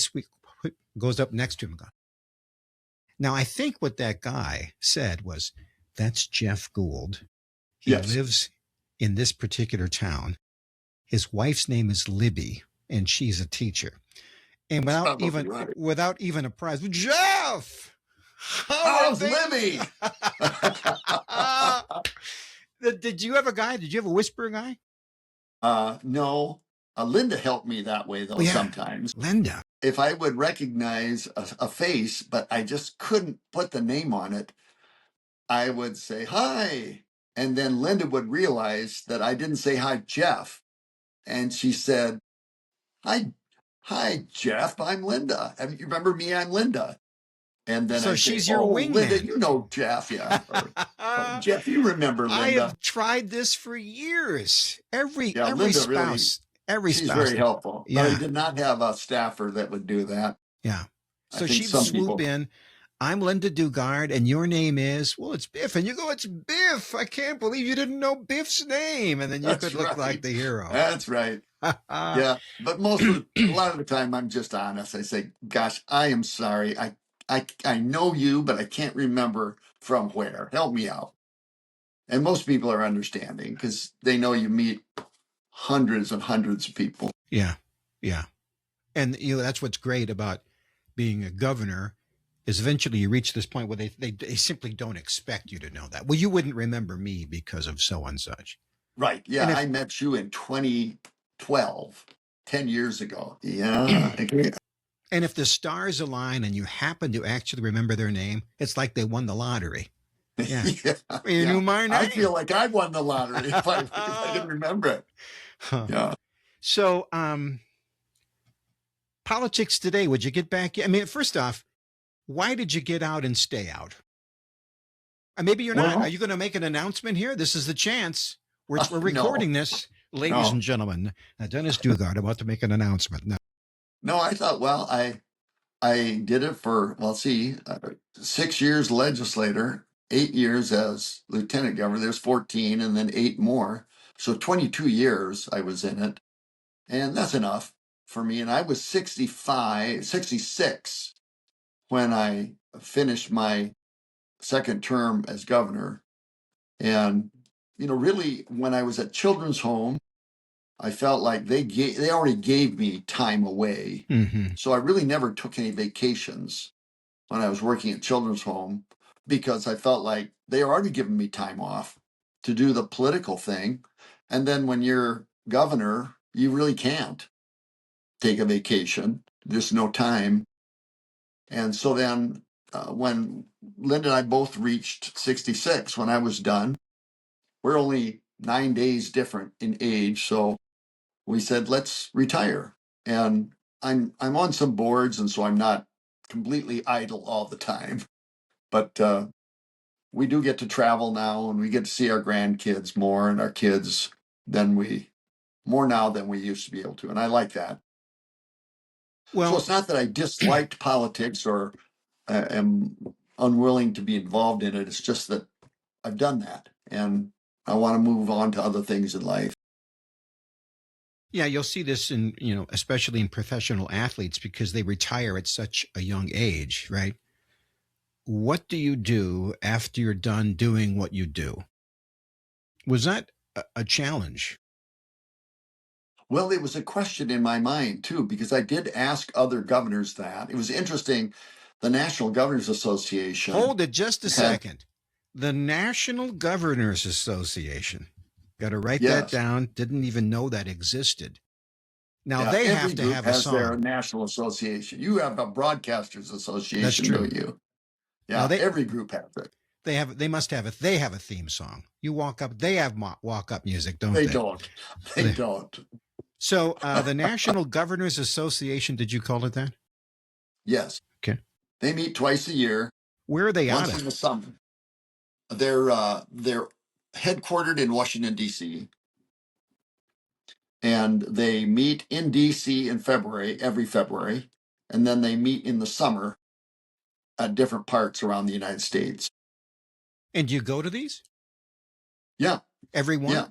goes up next to him and goes, now, I think what that guy said was, that's Jeff Gould. He Yes. lives in this particular town. His wife's name is Libby, and she's a teacher. And without even a prize, Jeff, how's Libby? Did you have a guy? Did you have a whisper guy? No. Linda helped me that way, though, sometimes. Linda. If I would recognize a face, but I just couldn't put the name on it, I would say, hi. And then Linda would realize that I didn't say, hi, Jeff. And she said, hi, Jeff, I'm Linda. You remember me? I'm Linda. And then she's your wingman. Linda, you know Jeff, yeah. Or, Jeff, you remember Linda. I have tried this for years. Every spouse. She's very helpful. Yeah. But I did not have a staffer that would do that. Yeah. So she'd swoop in. I'm Linda Dugard, and your name is, well, it's Biff. And you go, it's Biff. I can't believe you didn't know Biff's name. And then you could look like the hero. That's right. Yeah. But a lot of the time, I'm just honest. I say, gosh, I am sorry. I know you, but I can't remember from where. Help me out. And most people are understanding because they know you meet hundreds and hundreds of people. Yeah. And that's what's great about being a governor is eventually you reach this point where they simply don't expect you to know that. Well, you wouldn't remember me because of so and such. Right. Yeah. I met you in 2012, 10 years ago. Yeah. And if the stars align and you happen to actually remember their name, it's like they won the lottery. Yeah. You knew my name. I feel like I won the lottery if I didn't remember it. Huh. Yeah. So, politics today, would you get back? I mean, first off, why did you get out and stay out? Maybe you're not. Are you going to make an announcement here? This is the chance. We're recording this, ladies and gentlemen. Dennis Dugard about to make an announcement. No, I thought, I did it for, 6 years legislator, 8 years as lieutenant governor. There's 14 and then 8 more. So 22 years I was in it. And that's enough for me. And I was 66 when I finished my second term as governor. And, really when I was at Children's Home, I felt like they already gave me time away. Mm-hmm. So I really never took any vacations when I was working at Children's Home because I felt like they already given me time off to do the political thing. And then when you're governor, you really can't take a vacation. There's no time. And so then when Linda and I both reached 66, when I was done, we're only 9 days different in age. So we said, let's retire. And I'm on some boards, and so I'm not completely idle all the time. But we do get to travel now, and we get to see our grandkids more and our kids more now than we used to be able to. And I like that. Well, so it's not that I disliked politics or am unwilling to be involved in it. It's just that I've done that, and I want to move on to other things in life. Yeah, you'll see this in, especially in professional athletes because they retire at such a young age, right? What do you do after you're done doing what you do? Was that a challenge? Well, it was a question in my mind, too, because I did ask other governors that. It was interesting. The National Governors Association. Hold it just a second. The National Governors Association. Got to write that down. Didn't even know that existed. Now they have to have a song. Their national association. You have a Broadcasters Association, That's true. Don't you? Yeah, every group has it. They must have it. They have a theme song. You walk up. They have walk up music, don't they? They don't. So the National Governors Association. Did you call it that? Yes. Okay. They meet twice a year, Where are they out once in of? the summer. They're headquartered in Washington, D.C., and they meet in D.C. in February, every February, and then they meet in the summer at different parts around the United States. And do you go to these? Yeah, Everyone? yeah.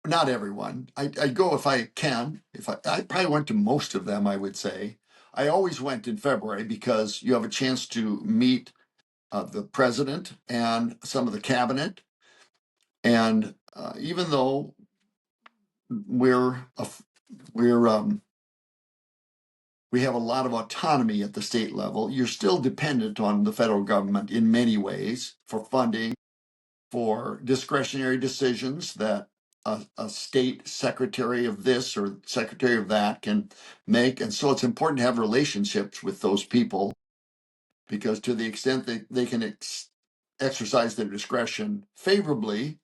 Not everyone. I go if I can. I probably went to most of them, I would say. I always went in February because you have a chance to meet the president and some of the cabinet. And even though we're a f- we're we have a lot of autonomy at the state level, you're still dependent on the federal government in many ways for funding, for discretionary decisions that a state secretary of this or secretary of that can make. And so it's important to have relationships with those people, because to the extent that they can exercise their discretion favorably,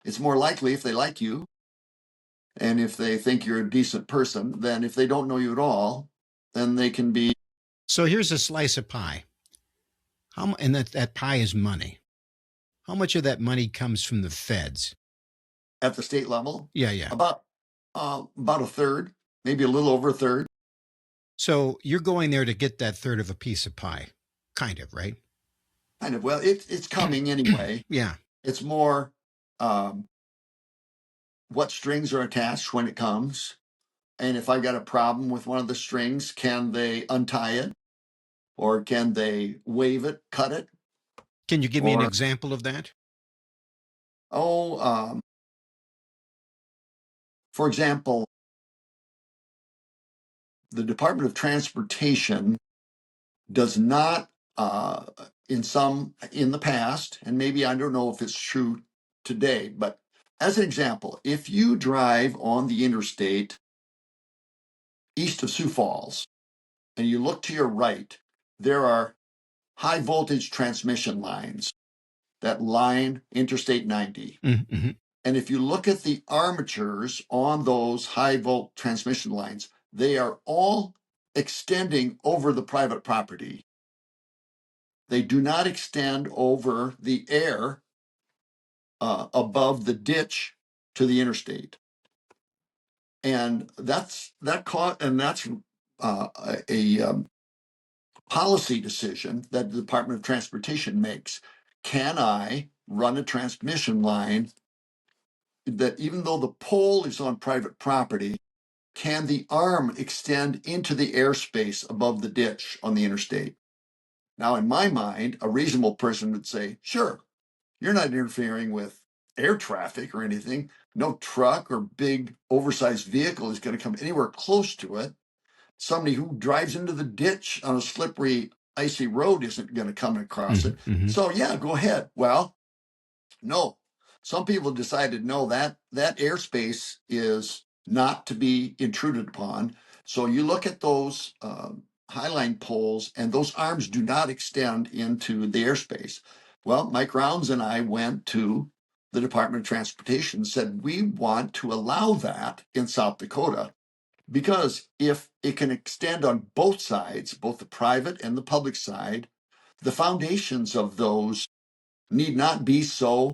it's more likely, if they like you and if they think you're a decent person, than if they don't know you at all, then they can be. So here's a slice of pie. And that pie is money. How much of that money comes from the feds? At the state level, Yeah. about a third, maybe a little over a third. So you're going there to get that third of a piece of pie, kind of, right? Kind of. Well, it's coming anyway. Yeah. It's more um, what strings are attached when it comes. And if I got a problem with one of the strings, can they untie it? Or can they wave it, cut it? Can you give me an Or, example of that? oh, for example, the Department of Transportation does not, in the past, and maybe I don't know if it's true today, but as an example, if you drive on the interstate east of Sioux Falls and you look to your right, there are high voltage transmission lines that line Interstate 90. Mm-hmm. And if you look at the armatures on those high volt transmission lines, they are all extending over the private property. They do not extend over the air above the ditch to the interstate. And that's a policy decision that the Department of Transportation makes. Can I run a transmission line that, even though the pole is on private property, can the arm extend into the airspace above the ditch on the interstate? Now, in my mind, a reasonable person would say, sure, you're not interfering with air traffic or anything. No truck or big oversized vehicle is going to come anywhere close to it. Somebody who drives into the ditch on a slippery, icy road isn't going to come across it. Mm-hmm. So yeah, go ahead. Well, no. Some people decided, no, that airspace is not to be intruded upon. So you look at those highline poles, and those arms do not extend into the airspace. Well, Mike Rounds and I went to the Department of Transportation and said, we want to allow that in South Dakota, because if it can extend on both sides, both the private and the public side, the foundations of those need not be so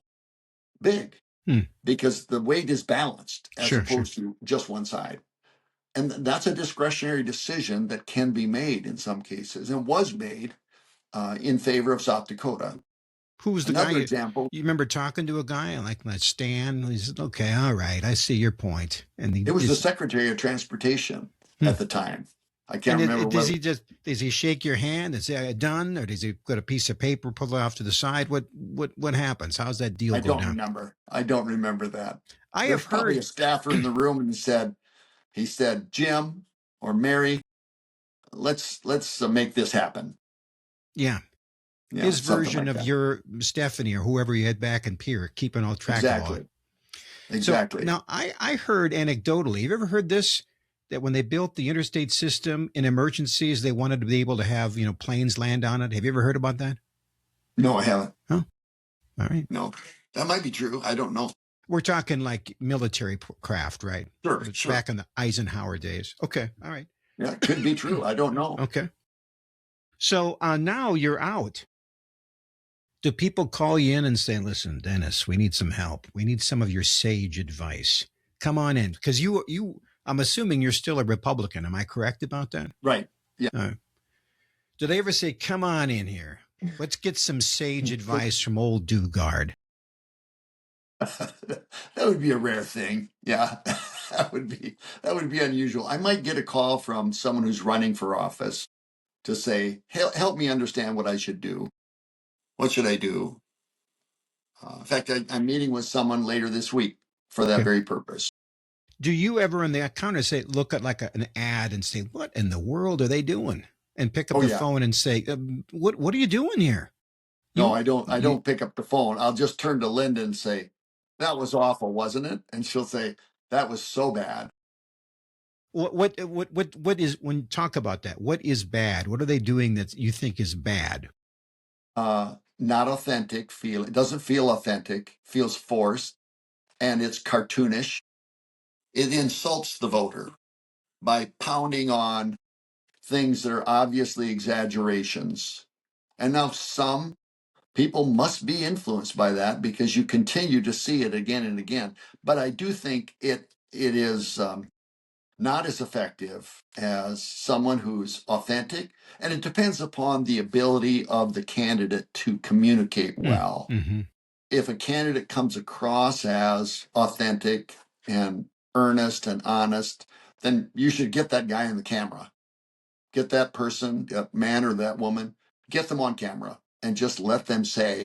big, because the weight is balanced as opposed to just one side. And that's a discretionary decision that can be made in some cases, and was made in favor of South Dakota. Who was the Another guy? example. You remember talking to a guy like Stan? He said, okay, all right, I see your point. And It was the Secretary of Transportation at the time. I can't remember. Does he shake your hand and say done, or does he put a piece of paper, pull it off to the side? What happens? How's that deal go down? I don't remember that. There's probably a staffer in the room, and he said, Jim or Mary, let's make this happen. Yeah. His version of your Stephanie or whoever you had back in Pierre, keeping all track of all. Exactly. So, now, I heard anecdotally, have you ever heard this? That when they built the interstate system in emergencies, they wanted to be able to have, planes land on it. Have you ever heard about that? No, I haven't. Oh, all right. No, that might be true. I don't know. We're talking like military craft, right? Sure. Back in the Eisenhower days. Okay. All right. Yeah, it could be true. I don't know. Okay. So now you're out. Do people call you in and say, "Listen, Dennis, we need some help. We need some of your sage advice. Come on in," because I'm assuming you're still a Republican. Am I correct about that? Right. Yeah. Do they ever say, "Come on in here. Let's get some sage advice from old Dugard"? That would be a rare thing. Yeah. That would be unusual. I might get a call from someone who's running for office to say, help me understand what I should do. What should I do? In fact, I'm meeting with someone later this week for that Okay. very purpose. Do you ever in the counter say, look at like an ad and say, "What in the world are they doing?" And pick up Oh, the yeah. phone and say, "What are you doing here?" No, I don't pick up the phone. I'll just turn to Linda and say, that was awful, wasn't it? And she'll say, that was so bad. What is, when you talk about that, what is bad? What are they doing that you think is bad? Not authentic. It doesn't feel authentic, feels forced, and it's cartoonish. It insults the voter by pounding on things that are obviously exaggerations. And now some people must be influenced by that because you continue to see it again and again. But I do think it is not as effective as someone who's authentic, and it depends upon the ability of the candidate to communicate well. Mm-hmm. If a candidate comes across as authentic and earnest and honest, then you should get that guy on the camera. Get that person, that man or that woman, get them on camera and just let them say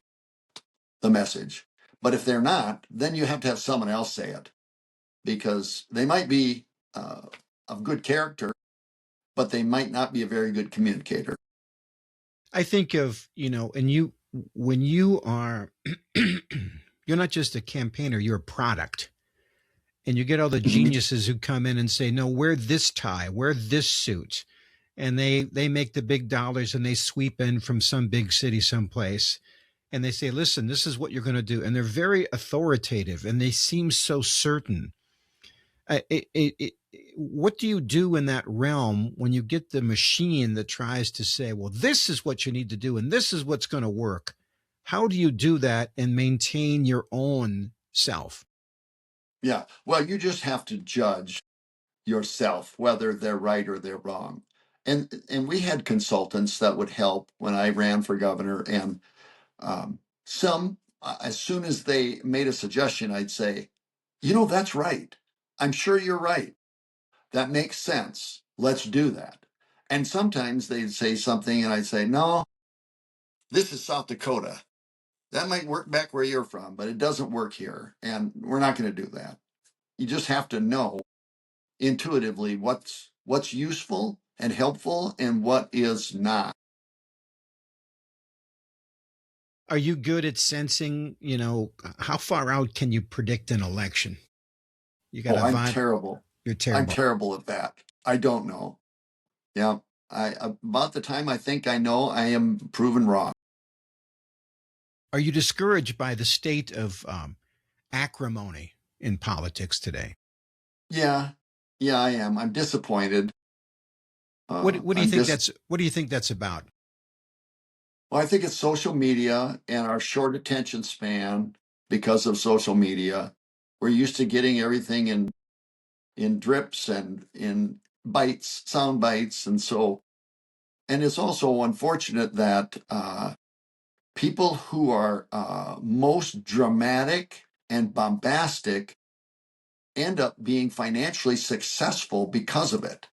the message. But if they're not, then you have to have someone else say it because they might be of good character, but they might not be a very good communicator. I think of, and when you are, you're not just a campaigner, you're a product. And you get all the geniuses who come in and say, "No, wear this tie, wear this suit." And they make the big dollars and they sweep in from some big city someplace. And they say, "Listen, this is what you're going to do." And they're very authoritative and they seem so certain. What do you do in that realm when you get the machine that tries to say, "Well, this is what you need to do and this is what's going to work"? How do you do that and maintain your own self? Yeah. Well, you just have to judge yourself whether they're right or they're wrong. And we had consultants that would help when I ran for governor. And some, as soon as they made a suggestion, I'd say, that's right. I'm sure you're right. That makes sense. Let's do that. And sometimes they'd say something and I'd say, no, this is South Dakota. That might work back where you're from, but it doesn't work here. And we're not going to do that. You just have to know intuitively what's useful and helpful and what is not. Are you good at sensing, how far out can you predict an election? You got I'm terrible. You're terrible. I'm terrible at that. I don't know. Yeah. About the time I think I know, I am proven wrong. Are you discouraged by the state of acrimony in politics today? Yeah. Yeah, I am. I'm disappointed. What do you think what do you think that's about? Well, I think it's social media and our short attention span because of social media. We're used to getting everything in drips and in bites, sound bites. And it's also unfortunate that people who are most dramatic and bombastic end up being financially successful because of it.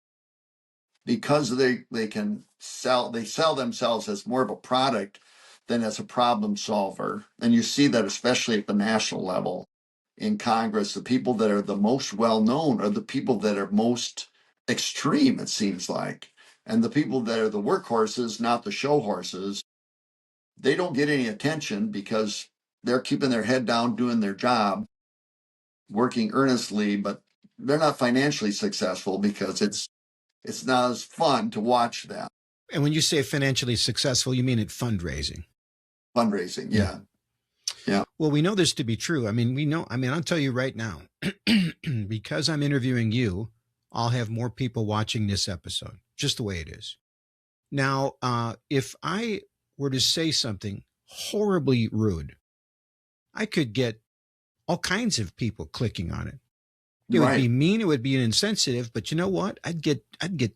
Because they can sell themselves as more of a product than as a problem solver. And you see that especially at the national level in Congress. The people that are the most well known are the people that are most extreme, it seems like. And the people that are the workhorses, not the show horses, they don't get any attention because they're keeping their head down, doing their job, working earnestly, but they're not financially successful because it's not as fun to watch them. And when you say financially successful, you mean at fundraising? Fundraising, yeah. Yeah. Well, we know this to be true. I'll tell you right now, because I'm interviewing you, I'll have more people watching this episode, just the way it is. Now, if I were to say something horribly rude, I could get all kinds of people clicking on it. It would be Right. mean, it would be insensitive, but you know what? I'd get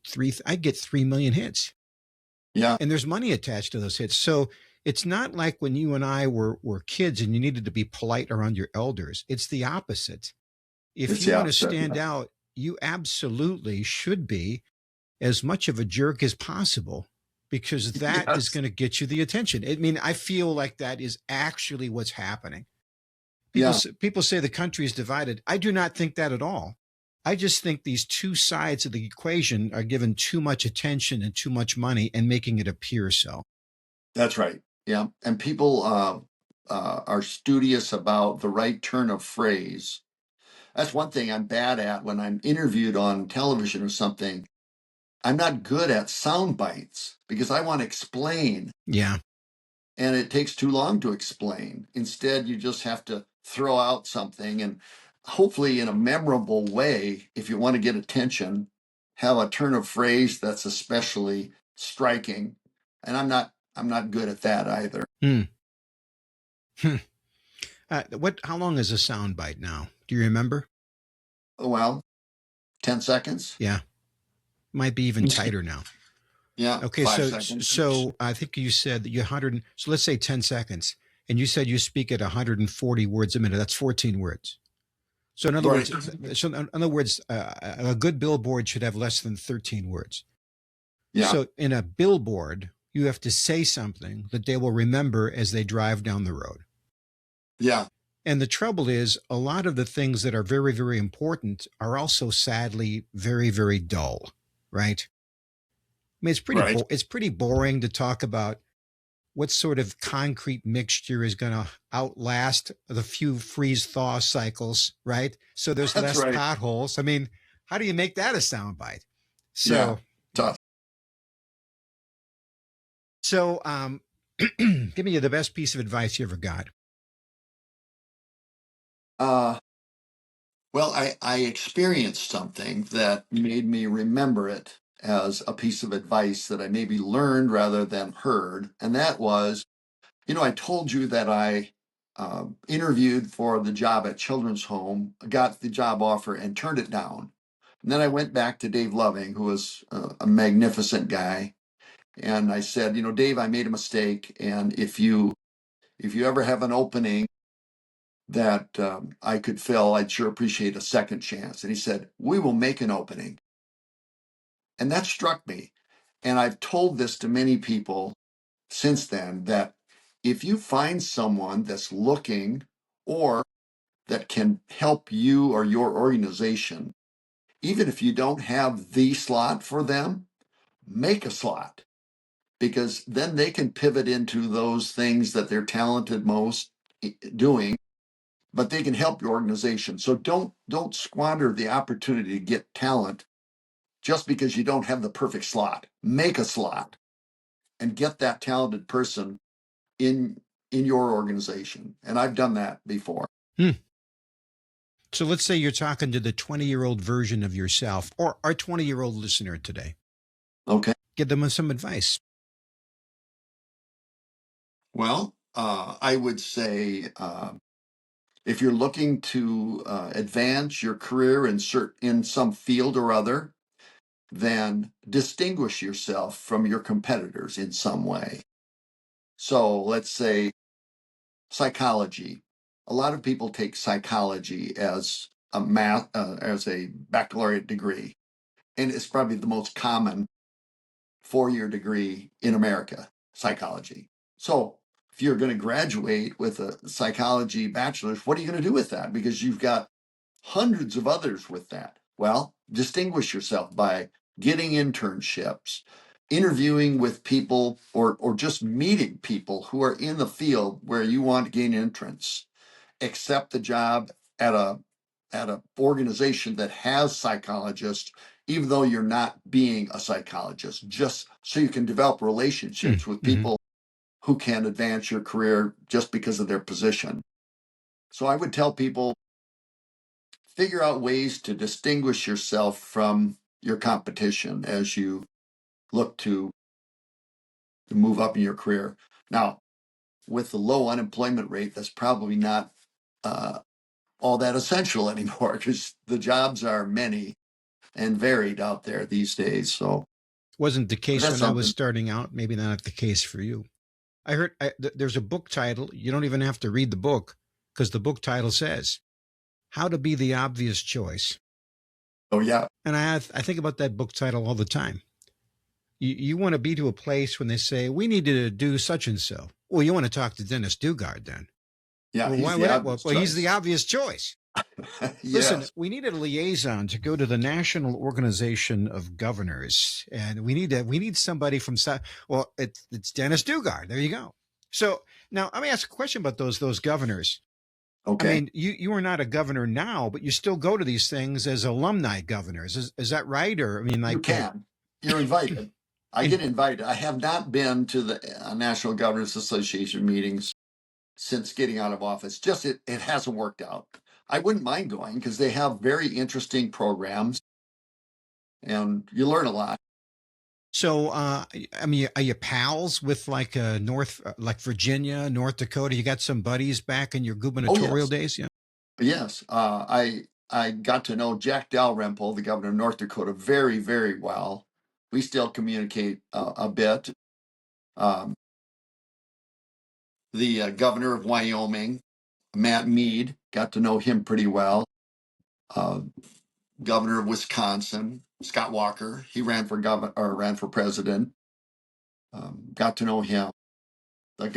3 million hits. Yeah. And there's money attached to those hits. So it's not like when you and I were kids and you needed to be polite around your elders. It's the opposite. If It's you the want to opposite. stand out, you absolutely should be as much of a jerk as possible because that is Yes. going to get you the attention. I mean, I feel like that is actually what's happening. Yeah. People say the country is divided. I do not think that at all. I just think these two sides of the equation are given too much attention and too much money and making it appear so. That's right. Yeah. And people are studious about the right turn of phrase. That's one thing I'm bad at when I'm interviewed on television or something. I'm not good at sound bites because I want to explain, Yeah. and it takes too long to explain. Instead, you just have to throw out something, and hopefully in a memorable way, if you want to get attention, have a turn of phrase that's especially striking. And I'm not good at that either. Hmm. Hmm. How long is a sound bite now? Do you remember? Well, 10 seconds. Yeah. Might be even tighter now. Yeah, Okay, 5 seconds. so I think you said that you 100. So let's say 10 seconds, and you said you speak at 140 words a minute. That's 14 words. So in other Right. words, a good billboard should have less than 13 words. Yeah. So in a billboard, you have to say something that they will remember as they drive down the road. Yeah. And the trouble is, a lot of the things that are very, very important are also sadly very, very dull, right? I mean, Right. it's pretty boring to talk about what sort of concrete mixture is going to outlast the few freeze thaw cycles, right? So there's That's less right. potholes. I mean, how do you make that a soundbite? Yeah. So, Tough. so give me the best piece of advice you ever got. Uh, well, I experienced something that made me remember it as a piece of advice that I maybe learned rather than heard. And that was, I told you that I interviewed for the job at Children's Home, got the job offer, and turned it down. And then I went back to Dave Loving, who was a magnificent guy, and I said, Dave, I made a mistake, and if you ever have an opening that I could fill, I'd sure appreciate a second chance. And he said, we will make an opening. And that struck me. And I've told this to many people since then, that if you find someone that's looking or that can help you or your organization, even if you don't have the slot for them, make a slot, because then they can pivot into those things that they're talented most doing, but they can help your organization. So don't squander the opportunity to get talent just because you don't have the perfect slot. Make a slot and get that talented person in your organization. And I've done that before. So let's say you're talking to the 20-year-old version of yourself or our 20-year-old listener today. Okay. Give them some advice. Well, I would say if you're looking to advance your career in some field or other, then distinguish yourself from your competitors in some way. So let's say psychology. A lot of people take psychology as as a baccalaureate degree, and it's probably the most common 4-year degree in America, psychology. So if you're going to graduate with a psychology bachelor's, what are you going to do with that? Because you've got hundreds of others with that. Well, distinguish yourself by getting internships, interviewing with people, or just meeting people who are in the field where you want to gain entrance. Accept the job at a organization that has psychologists, even though you're not being a psychologist, just so you can develop relationships with people who can advance your career just because of their position. So I would tell people, figure out ways to distinguish yourself from your competition as you look to to move up in your career. Now, with the low unemployment rate, that's probably not all that essential anymore because the jobs are many and varied out there these days. So Wasn't the case that's when I was something. starting out. Maybe not the case for you. I heard there's a book title. You don't even have to read the book because the book title says How to Be the Obvious Choice. Oh, yeah. And I think about that book title all the time. You want to be to a place when they say, we need to do such and so. Well, you want to talk to Dennis Dugard then. Yeah, Well, he's why the would I? Well, obvious he's the choice. obvious choice. Listen, Yes. we need a liaison to go to the National Organization of Governors, and we need somebody from South. Well, it's Dennis Dugard. There you go. So now let me ask a question about those governors. I Okay. mean, you are not a governor now, but you still go to these things as alumni governors. Is that right? Or I mean, You like, can. You're invited. I and get invited. I have not been to the National Governors Association meetings since getting out of office. Just it hasn't worked out. I wouldn't mind going because they have very interesting programs and you learn a lot. so I mean, are you pals with like like Virginia, North Dakota? You got some buddies back in your Oh, gubernatorial yes. days, yeah. Yes. I got to know Jack Dalrymple, the governor of North Dakota, very, very well. We still communicate a bit. Um, the governor of Wyoming, Matt Mead, got to know him pretty well. Uh, Governor of Wisconsin, Scott Walker, he ran for governor or ran for president. Got to know him. In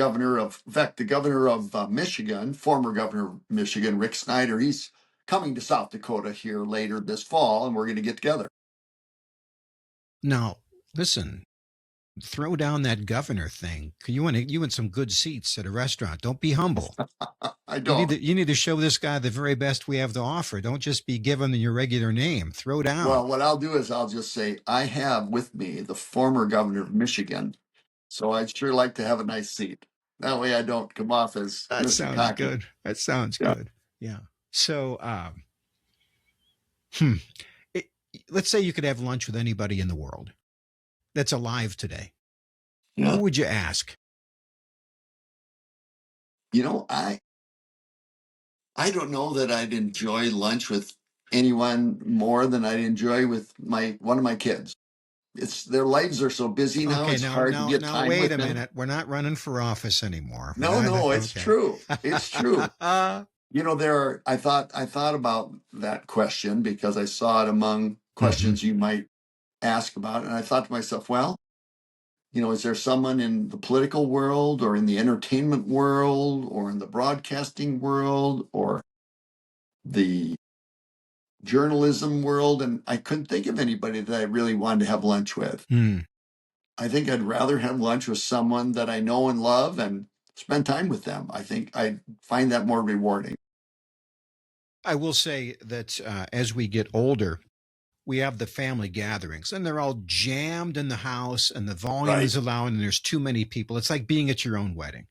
fact, the governor of Michigan, former governor of Michigan, Rick Snyder, he's coming to South Dakota here later this fall, and we're going to get together. Now, listen, throw down that governor thing. You want some good seats at a restaurant. Don't be humble. I don't. You need to show this guy the very best we have to offer. Don't just be given your regular name. Throw down. Well, what I'll do is I'll just say I have with me the former governor of Michigan, so I'd sure like to have a nice seat. That way, I don't come off as That Mr. sounds Cocky. good. That sounds Yeah. good. Yeah. So, hmm. It, let's say you could have lunch with anybody in the world that's alive today. Yeah. Who would you ask? You know, I don't know that I'd enjoy lunch with anyone more than I'd enjoy with one of my kids. It's their lives are so busy now. Okay, It's hard to get now, time wait with a them. minute. We're not running for office anymore. We're No, not, no, it's okay. true. It's true. You know, I thought about that question because I saw it among questions you might ask about, and I thought to myself, well, you know, is there someone in the political world or in the entertainment world or in the broadcasting world or the journalism world? And I couldn't think of anybody that I really wanted to have lunch with. I think I'd rather have lunch with someone that I know and love and spend time with them. I think I find that more rewarding. I will say that as we get older, we have the family gatherings and they're all jammed in the house and the volume Right. is allowing and there's too many people. It's like being at your own wedding.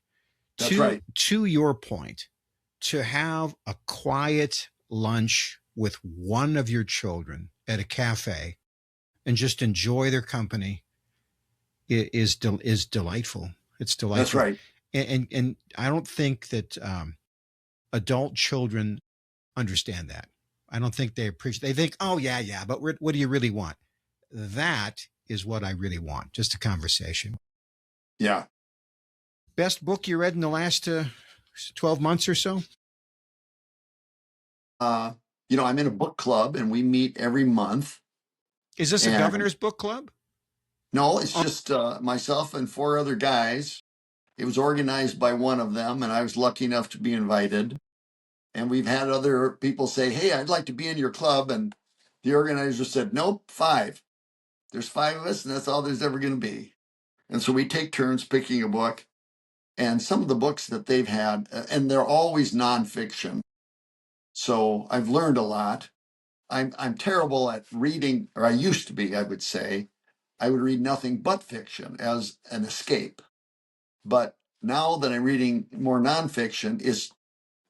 That's right. To your point, to have a quiet lunch with one of your children at a cafe and just enjoy their company is delightful. It's delightful. That's right. And I don't think that adult children understand that. I don't think they appreciate. They think, oh yeah, but what do you really want? That is what I really want. Just a conversation. Yeah. Best book you read in the last 12 months or so? You know, I'm in a book club and we meet every month. Is this a governor's book club? No, it's just myself and four other guys. It was organized by one of them, and I was lucky enough to be invited. And we've had other people say, hey, I'd like to be in your club. And the organizer said, nope, 5. There's 5 of us, and that's all there's ever going to be. And so we take turns picking a book. And some of the books that they've had, and they're always nonfiction. So I've learned a lot. I'm terrible at reading, or I used to be, I would say. I would read nothing but fiction as an escape. But now that I'm reading more nonfiction,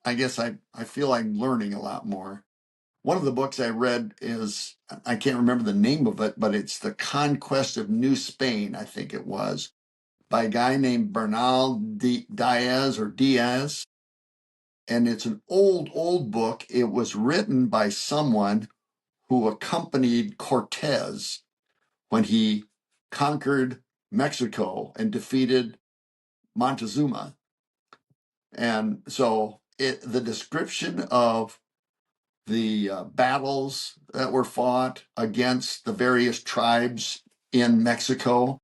I guess I feel I'm learning a lot more. One of the books I read is, I can't remember the name of it, but it's The Conquest of New Spain, I think it was, by a guy named Bernal Diaz. And it's an old book. It was written by someone who accompanied Cortez when he conquered Mexico and defeated Montezuma. And so the description of the battles that were fought against the various tribes in Mexico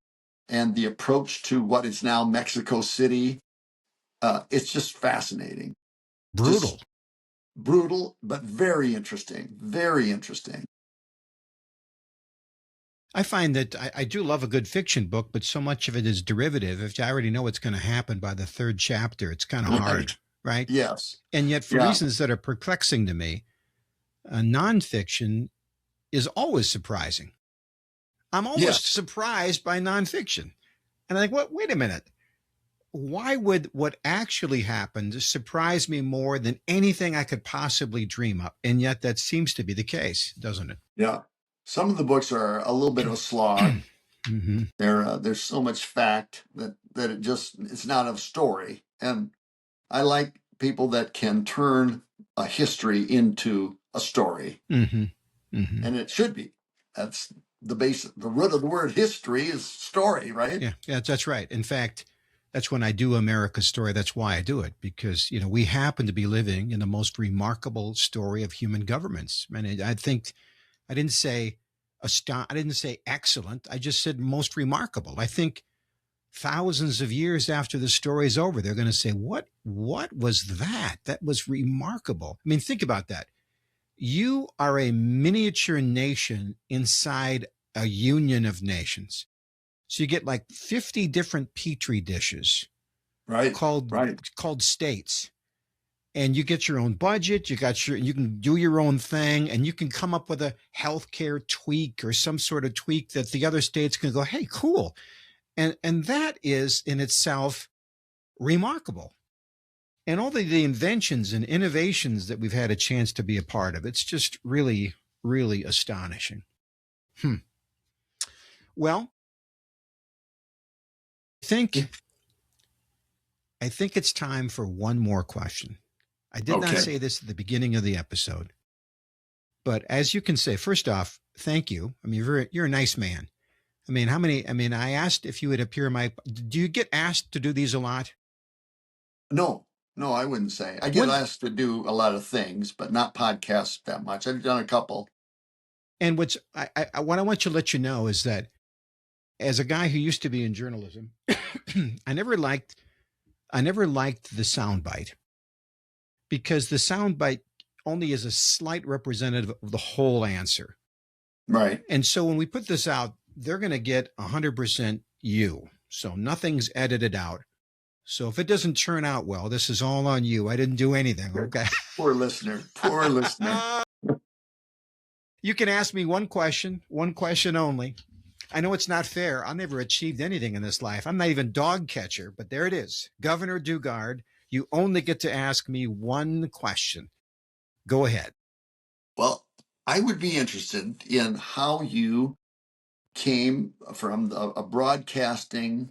and the approach to what is now Mexico City, it's just fascinating. Brutal. Just brutal, but very interesting. Very interesting. I find that I do love a good fiction book, but so much of it is derivative. If I already know what's going to happen by the third chapter, it's kind of hard, right? Yes. And yet, for reasons that are perplexing to me, nonfiction is always surprising. I'm always surprised by nonfiction. And I think, wait a minute. Why would what actually happened surprise me more than anything I could possibly dream up? And yet that seems to be the case, doesn't it? Yeah. Some of the books are a little bit of a slog. Mm-hmm. There's so much fact that it's not a story. And I like people that can turn a history into a story. Mm-hmm. Mm-hmm. And it should be. That's the root of the word history is story, right? Yeah, that's right. In fact, that's when I do America's Story. That's why I do it, because, we happen to be living in the most remarkable story of human governments. And I think I didn't say excellent. I just said most remarkable. I think thousands of years after the story is over, they're going to say, what was that? That was remarkable. I mean, think about that. You are a miniature nation inside a union of nations. So you get like 50 different petri dishes, called states. And you get your own budget, you can do your own thing, and you can come up with a healthcare tweak or some sort of tweak that the other states can go, hey, cool. And that is in itself remarkable. And all the inventions and innovations that we've had a chance to be a part of, it's just really, really astonishing. Well, I think it's time for one more question. I did not say this at the beginning of the episode, but as you can say, first off, thank you. I mean, you're a nice man. I mean, I asked if you would appear do you get asked to do these a lot? No, I wouldn't say. I get asked to do a lot of things, but not podcasts that much. I've done a couple. And what I want to let you know is that as a guy who used to be in journalism, I never liked the soundbite, because the soundbite only is a slight representative of the whole answer. Right. And so when we put this out, they're going to get 100% you. So nothing's edited out. So if it doesn't turn out well, this is all on you. I didn't do anything. Okay. Poor listener. You can ask me one question only. I know it's not fair. I never achieved anything in this life. I'm not even dog catcher, but there it is. Governor Dugard, you only get to ask me one question. Go ahead. Well, I would be interested in how you came from a broadcasting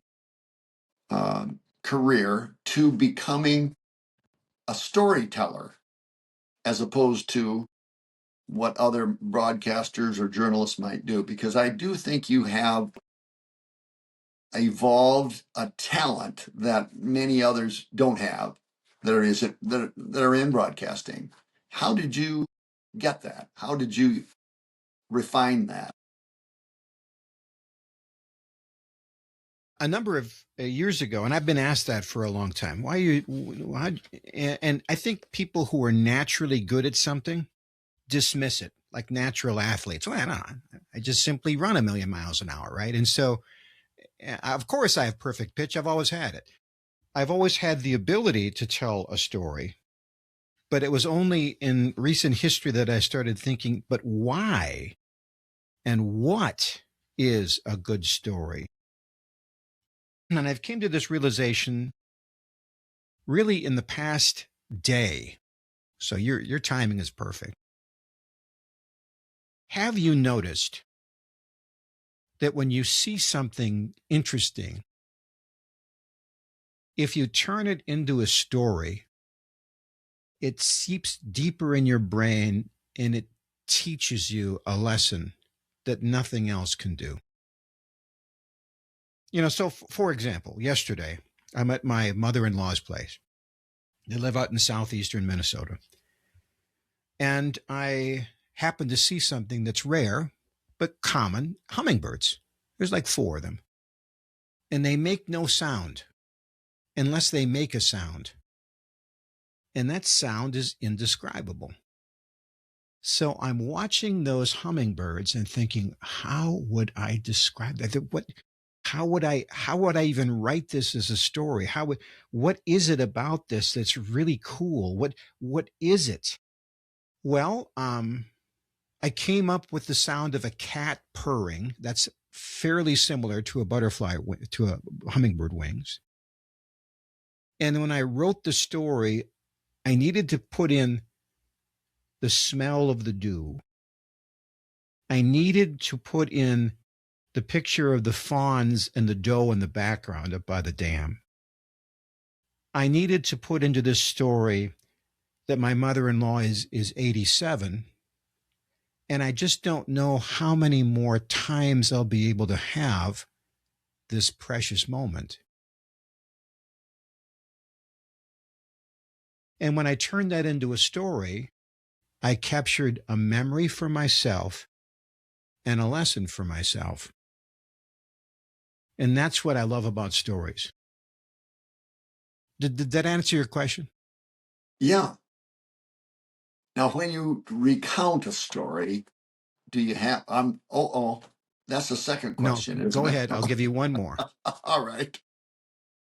career to becoming a storyteller, as opposed to what other broadcasters or journalists might do, because I do think you have evolved a talent that many others don't have that are in broadcasting. How did you get that? How did you refine that? A number of years ago, and I've been asked that for a long time. And I think people who are naturally good at something dismiss it, like natural athletes. Well, I just simply run 1,000,000 miles an hour, right? And so, of course, I have perfect pitch. I've always had it. I've always had the ability to tell a story, but it was only in recent history that I started thinking, but why and what is a good story? And I've came to this realization really in the past day. So your timing is perfect. Have you noticed that when you see something interesting, if you turn it into a story, it seeps deeper in your brain and it teaches you a lesson that nothing else can do. So for example, yesterday, I'm at my mother-in-law's place. They live out in southeastern Minnesota. And I happened to see something that's rare, but common, hummingbirds. There's like 4 of them. And they make no sound unless they make a sound. And that sound is indescribable. So I'm watching those hummingbirds and thinking, how would I describe that? How would I even write this as a story? What is it about this that's really cool? What is it? Well, I came up with the sound of a cat purring. That's fairly similar to a hummingbird wings. And when I wrote the story, I needed to put in the smell of the dew. I needed to put in the picture of the fawns and the doe in the background up by the dam. I needed to put into this story that my mother-in-law is 87, and I just don't know how many more times I'll be able to have this precious moment. And when I turned that into a story, I captured a memory for myself and a lesson for myself. And that's what I love about stories. Did that answer your question? Yeah. Now, when you recount a story, do you have, that's the second question. No, go ahead. I'll give you one more. All right.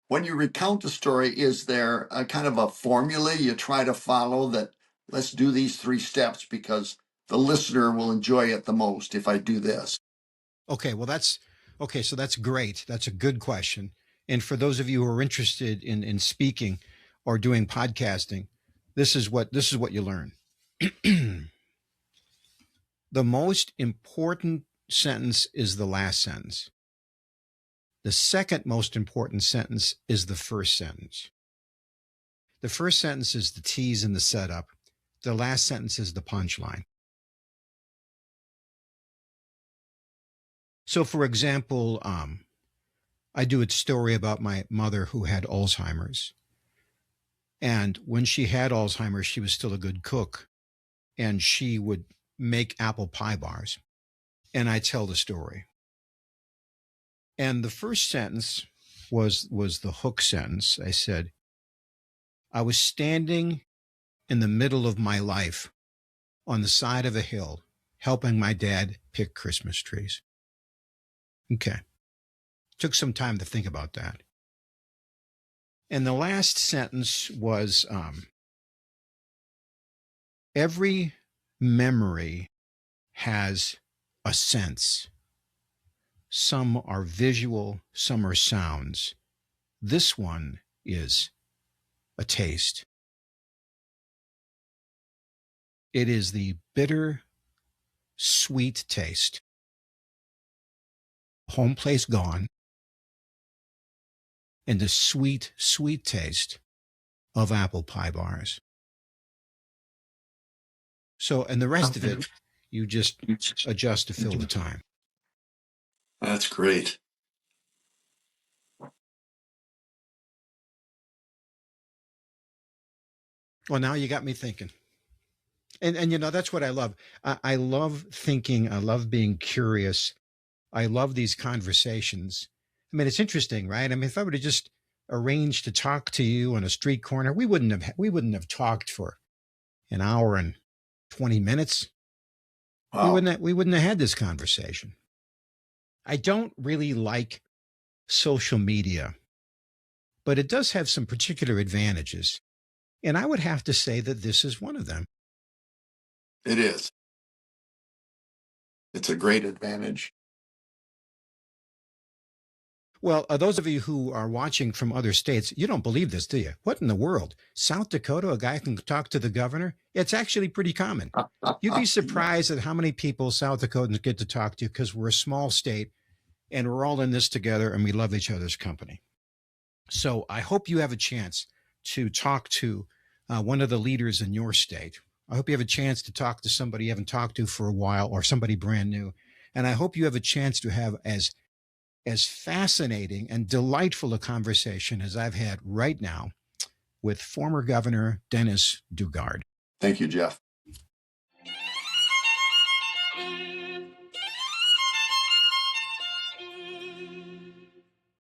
When you recount a story, is there a kind of a formula you try to follow that let's do these 3 steps because the listener will enjoy it the most if I do this? Okay, so that's great. That's a good question. And for those of you who are interested in speaking or doing podcasting, this is what you learn. The most important sentence is the last sentence. The second most important sentence is the first sentence. The first sentence is the tease and the setup. The last sentence is the punchline. So, for example, I do a story about my mother who had Alzheimer's. And when she had Alzheimer's, she was still a good cook. And she would make apple pie bars. And I tell the story. And the first sentence was the hook sentence. I said, I was standing in the middle of my life on the side of a hill, helping my dad pick Christmas trees. Okay. Took some time to think about that. And the last sentence was, every memory has a sense. Some are visual, some are sounds. This one is a taste. It is the bitter, sweet taste. Home place gone. And the sweet, sweet taste of apple pie bars. So, and the rest of it, you just adjust to fill the time. That's great. Well, now you got me thinking. And that's what I love. I love thinking. I love being curious. I love these conversations. I mean, it's interesting, right? I mean, if I were to just arrange to talk to you on a street corner, we wouldn't have talked for an hour and 20 minutes. Wow. We wouldn't have had this conversation. I don't really like social media, but it does have some particular advantages. And I would have to say that this is one of them. It is. It's a great advantage. Well, those of you who are watching from other states, you don't believe this, do you? What in the world? South Dakota, a guy can talk to the governor? It's actually pretty common. You'd be surprised at how many people South Dakotans get to talk to because we're a small state and we're all in this together and we love each other's company. So I hope you have a chance to talk to one of the leaders in your state. I hope you have a chance to talk to somebody you haven't talked to for a while or somebody brand new. And I hope you have a chance to have as fascinating and delightful a conversation as I've had right now with former Governor Dennis Dugard. Thank you, Jeff.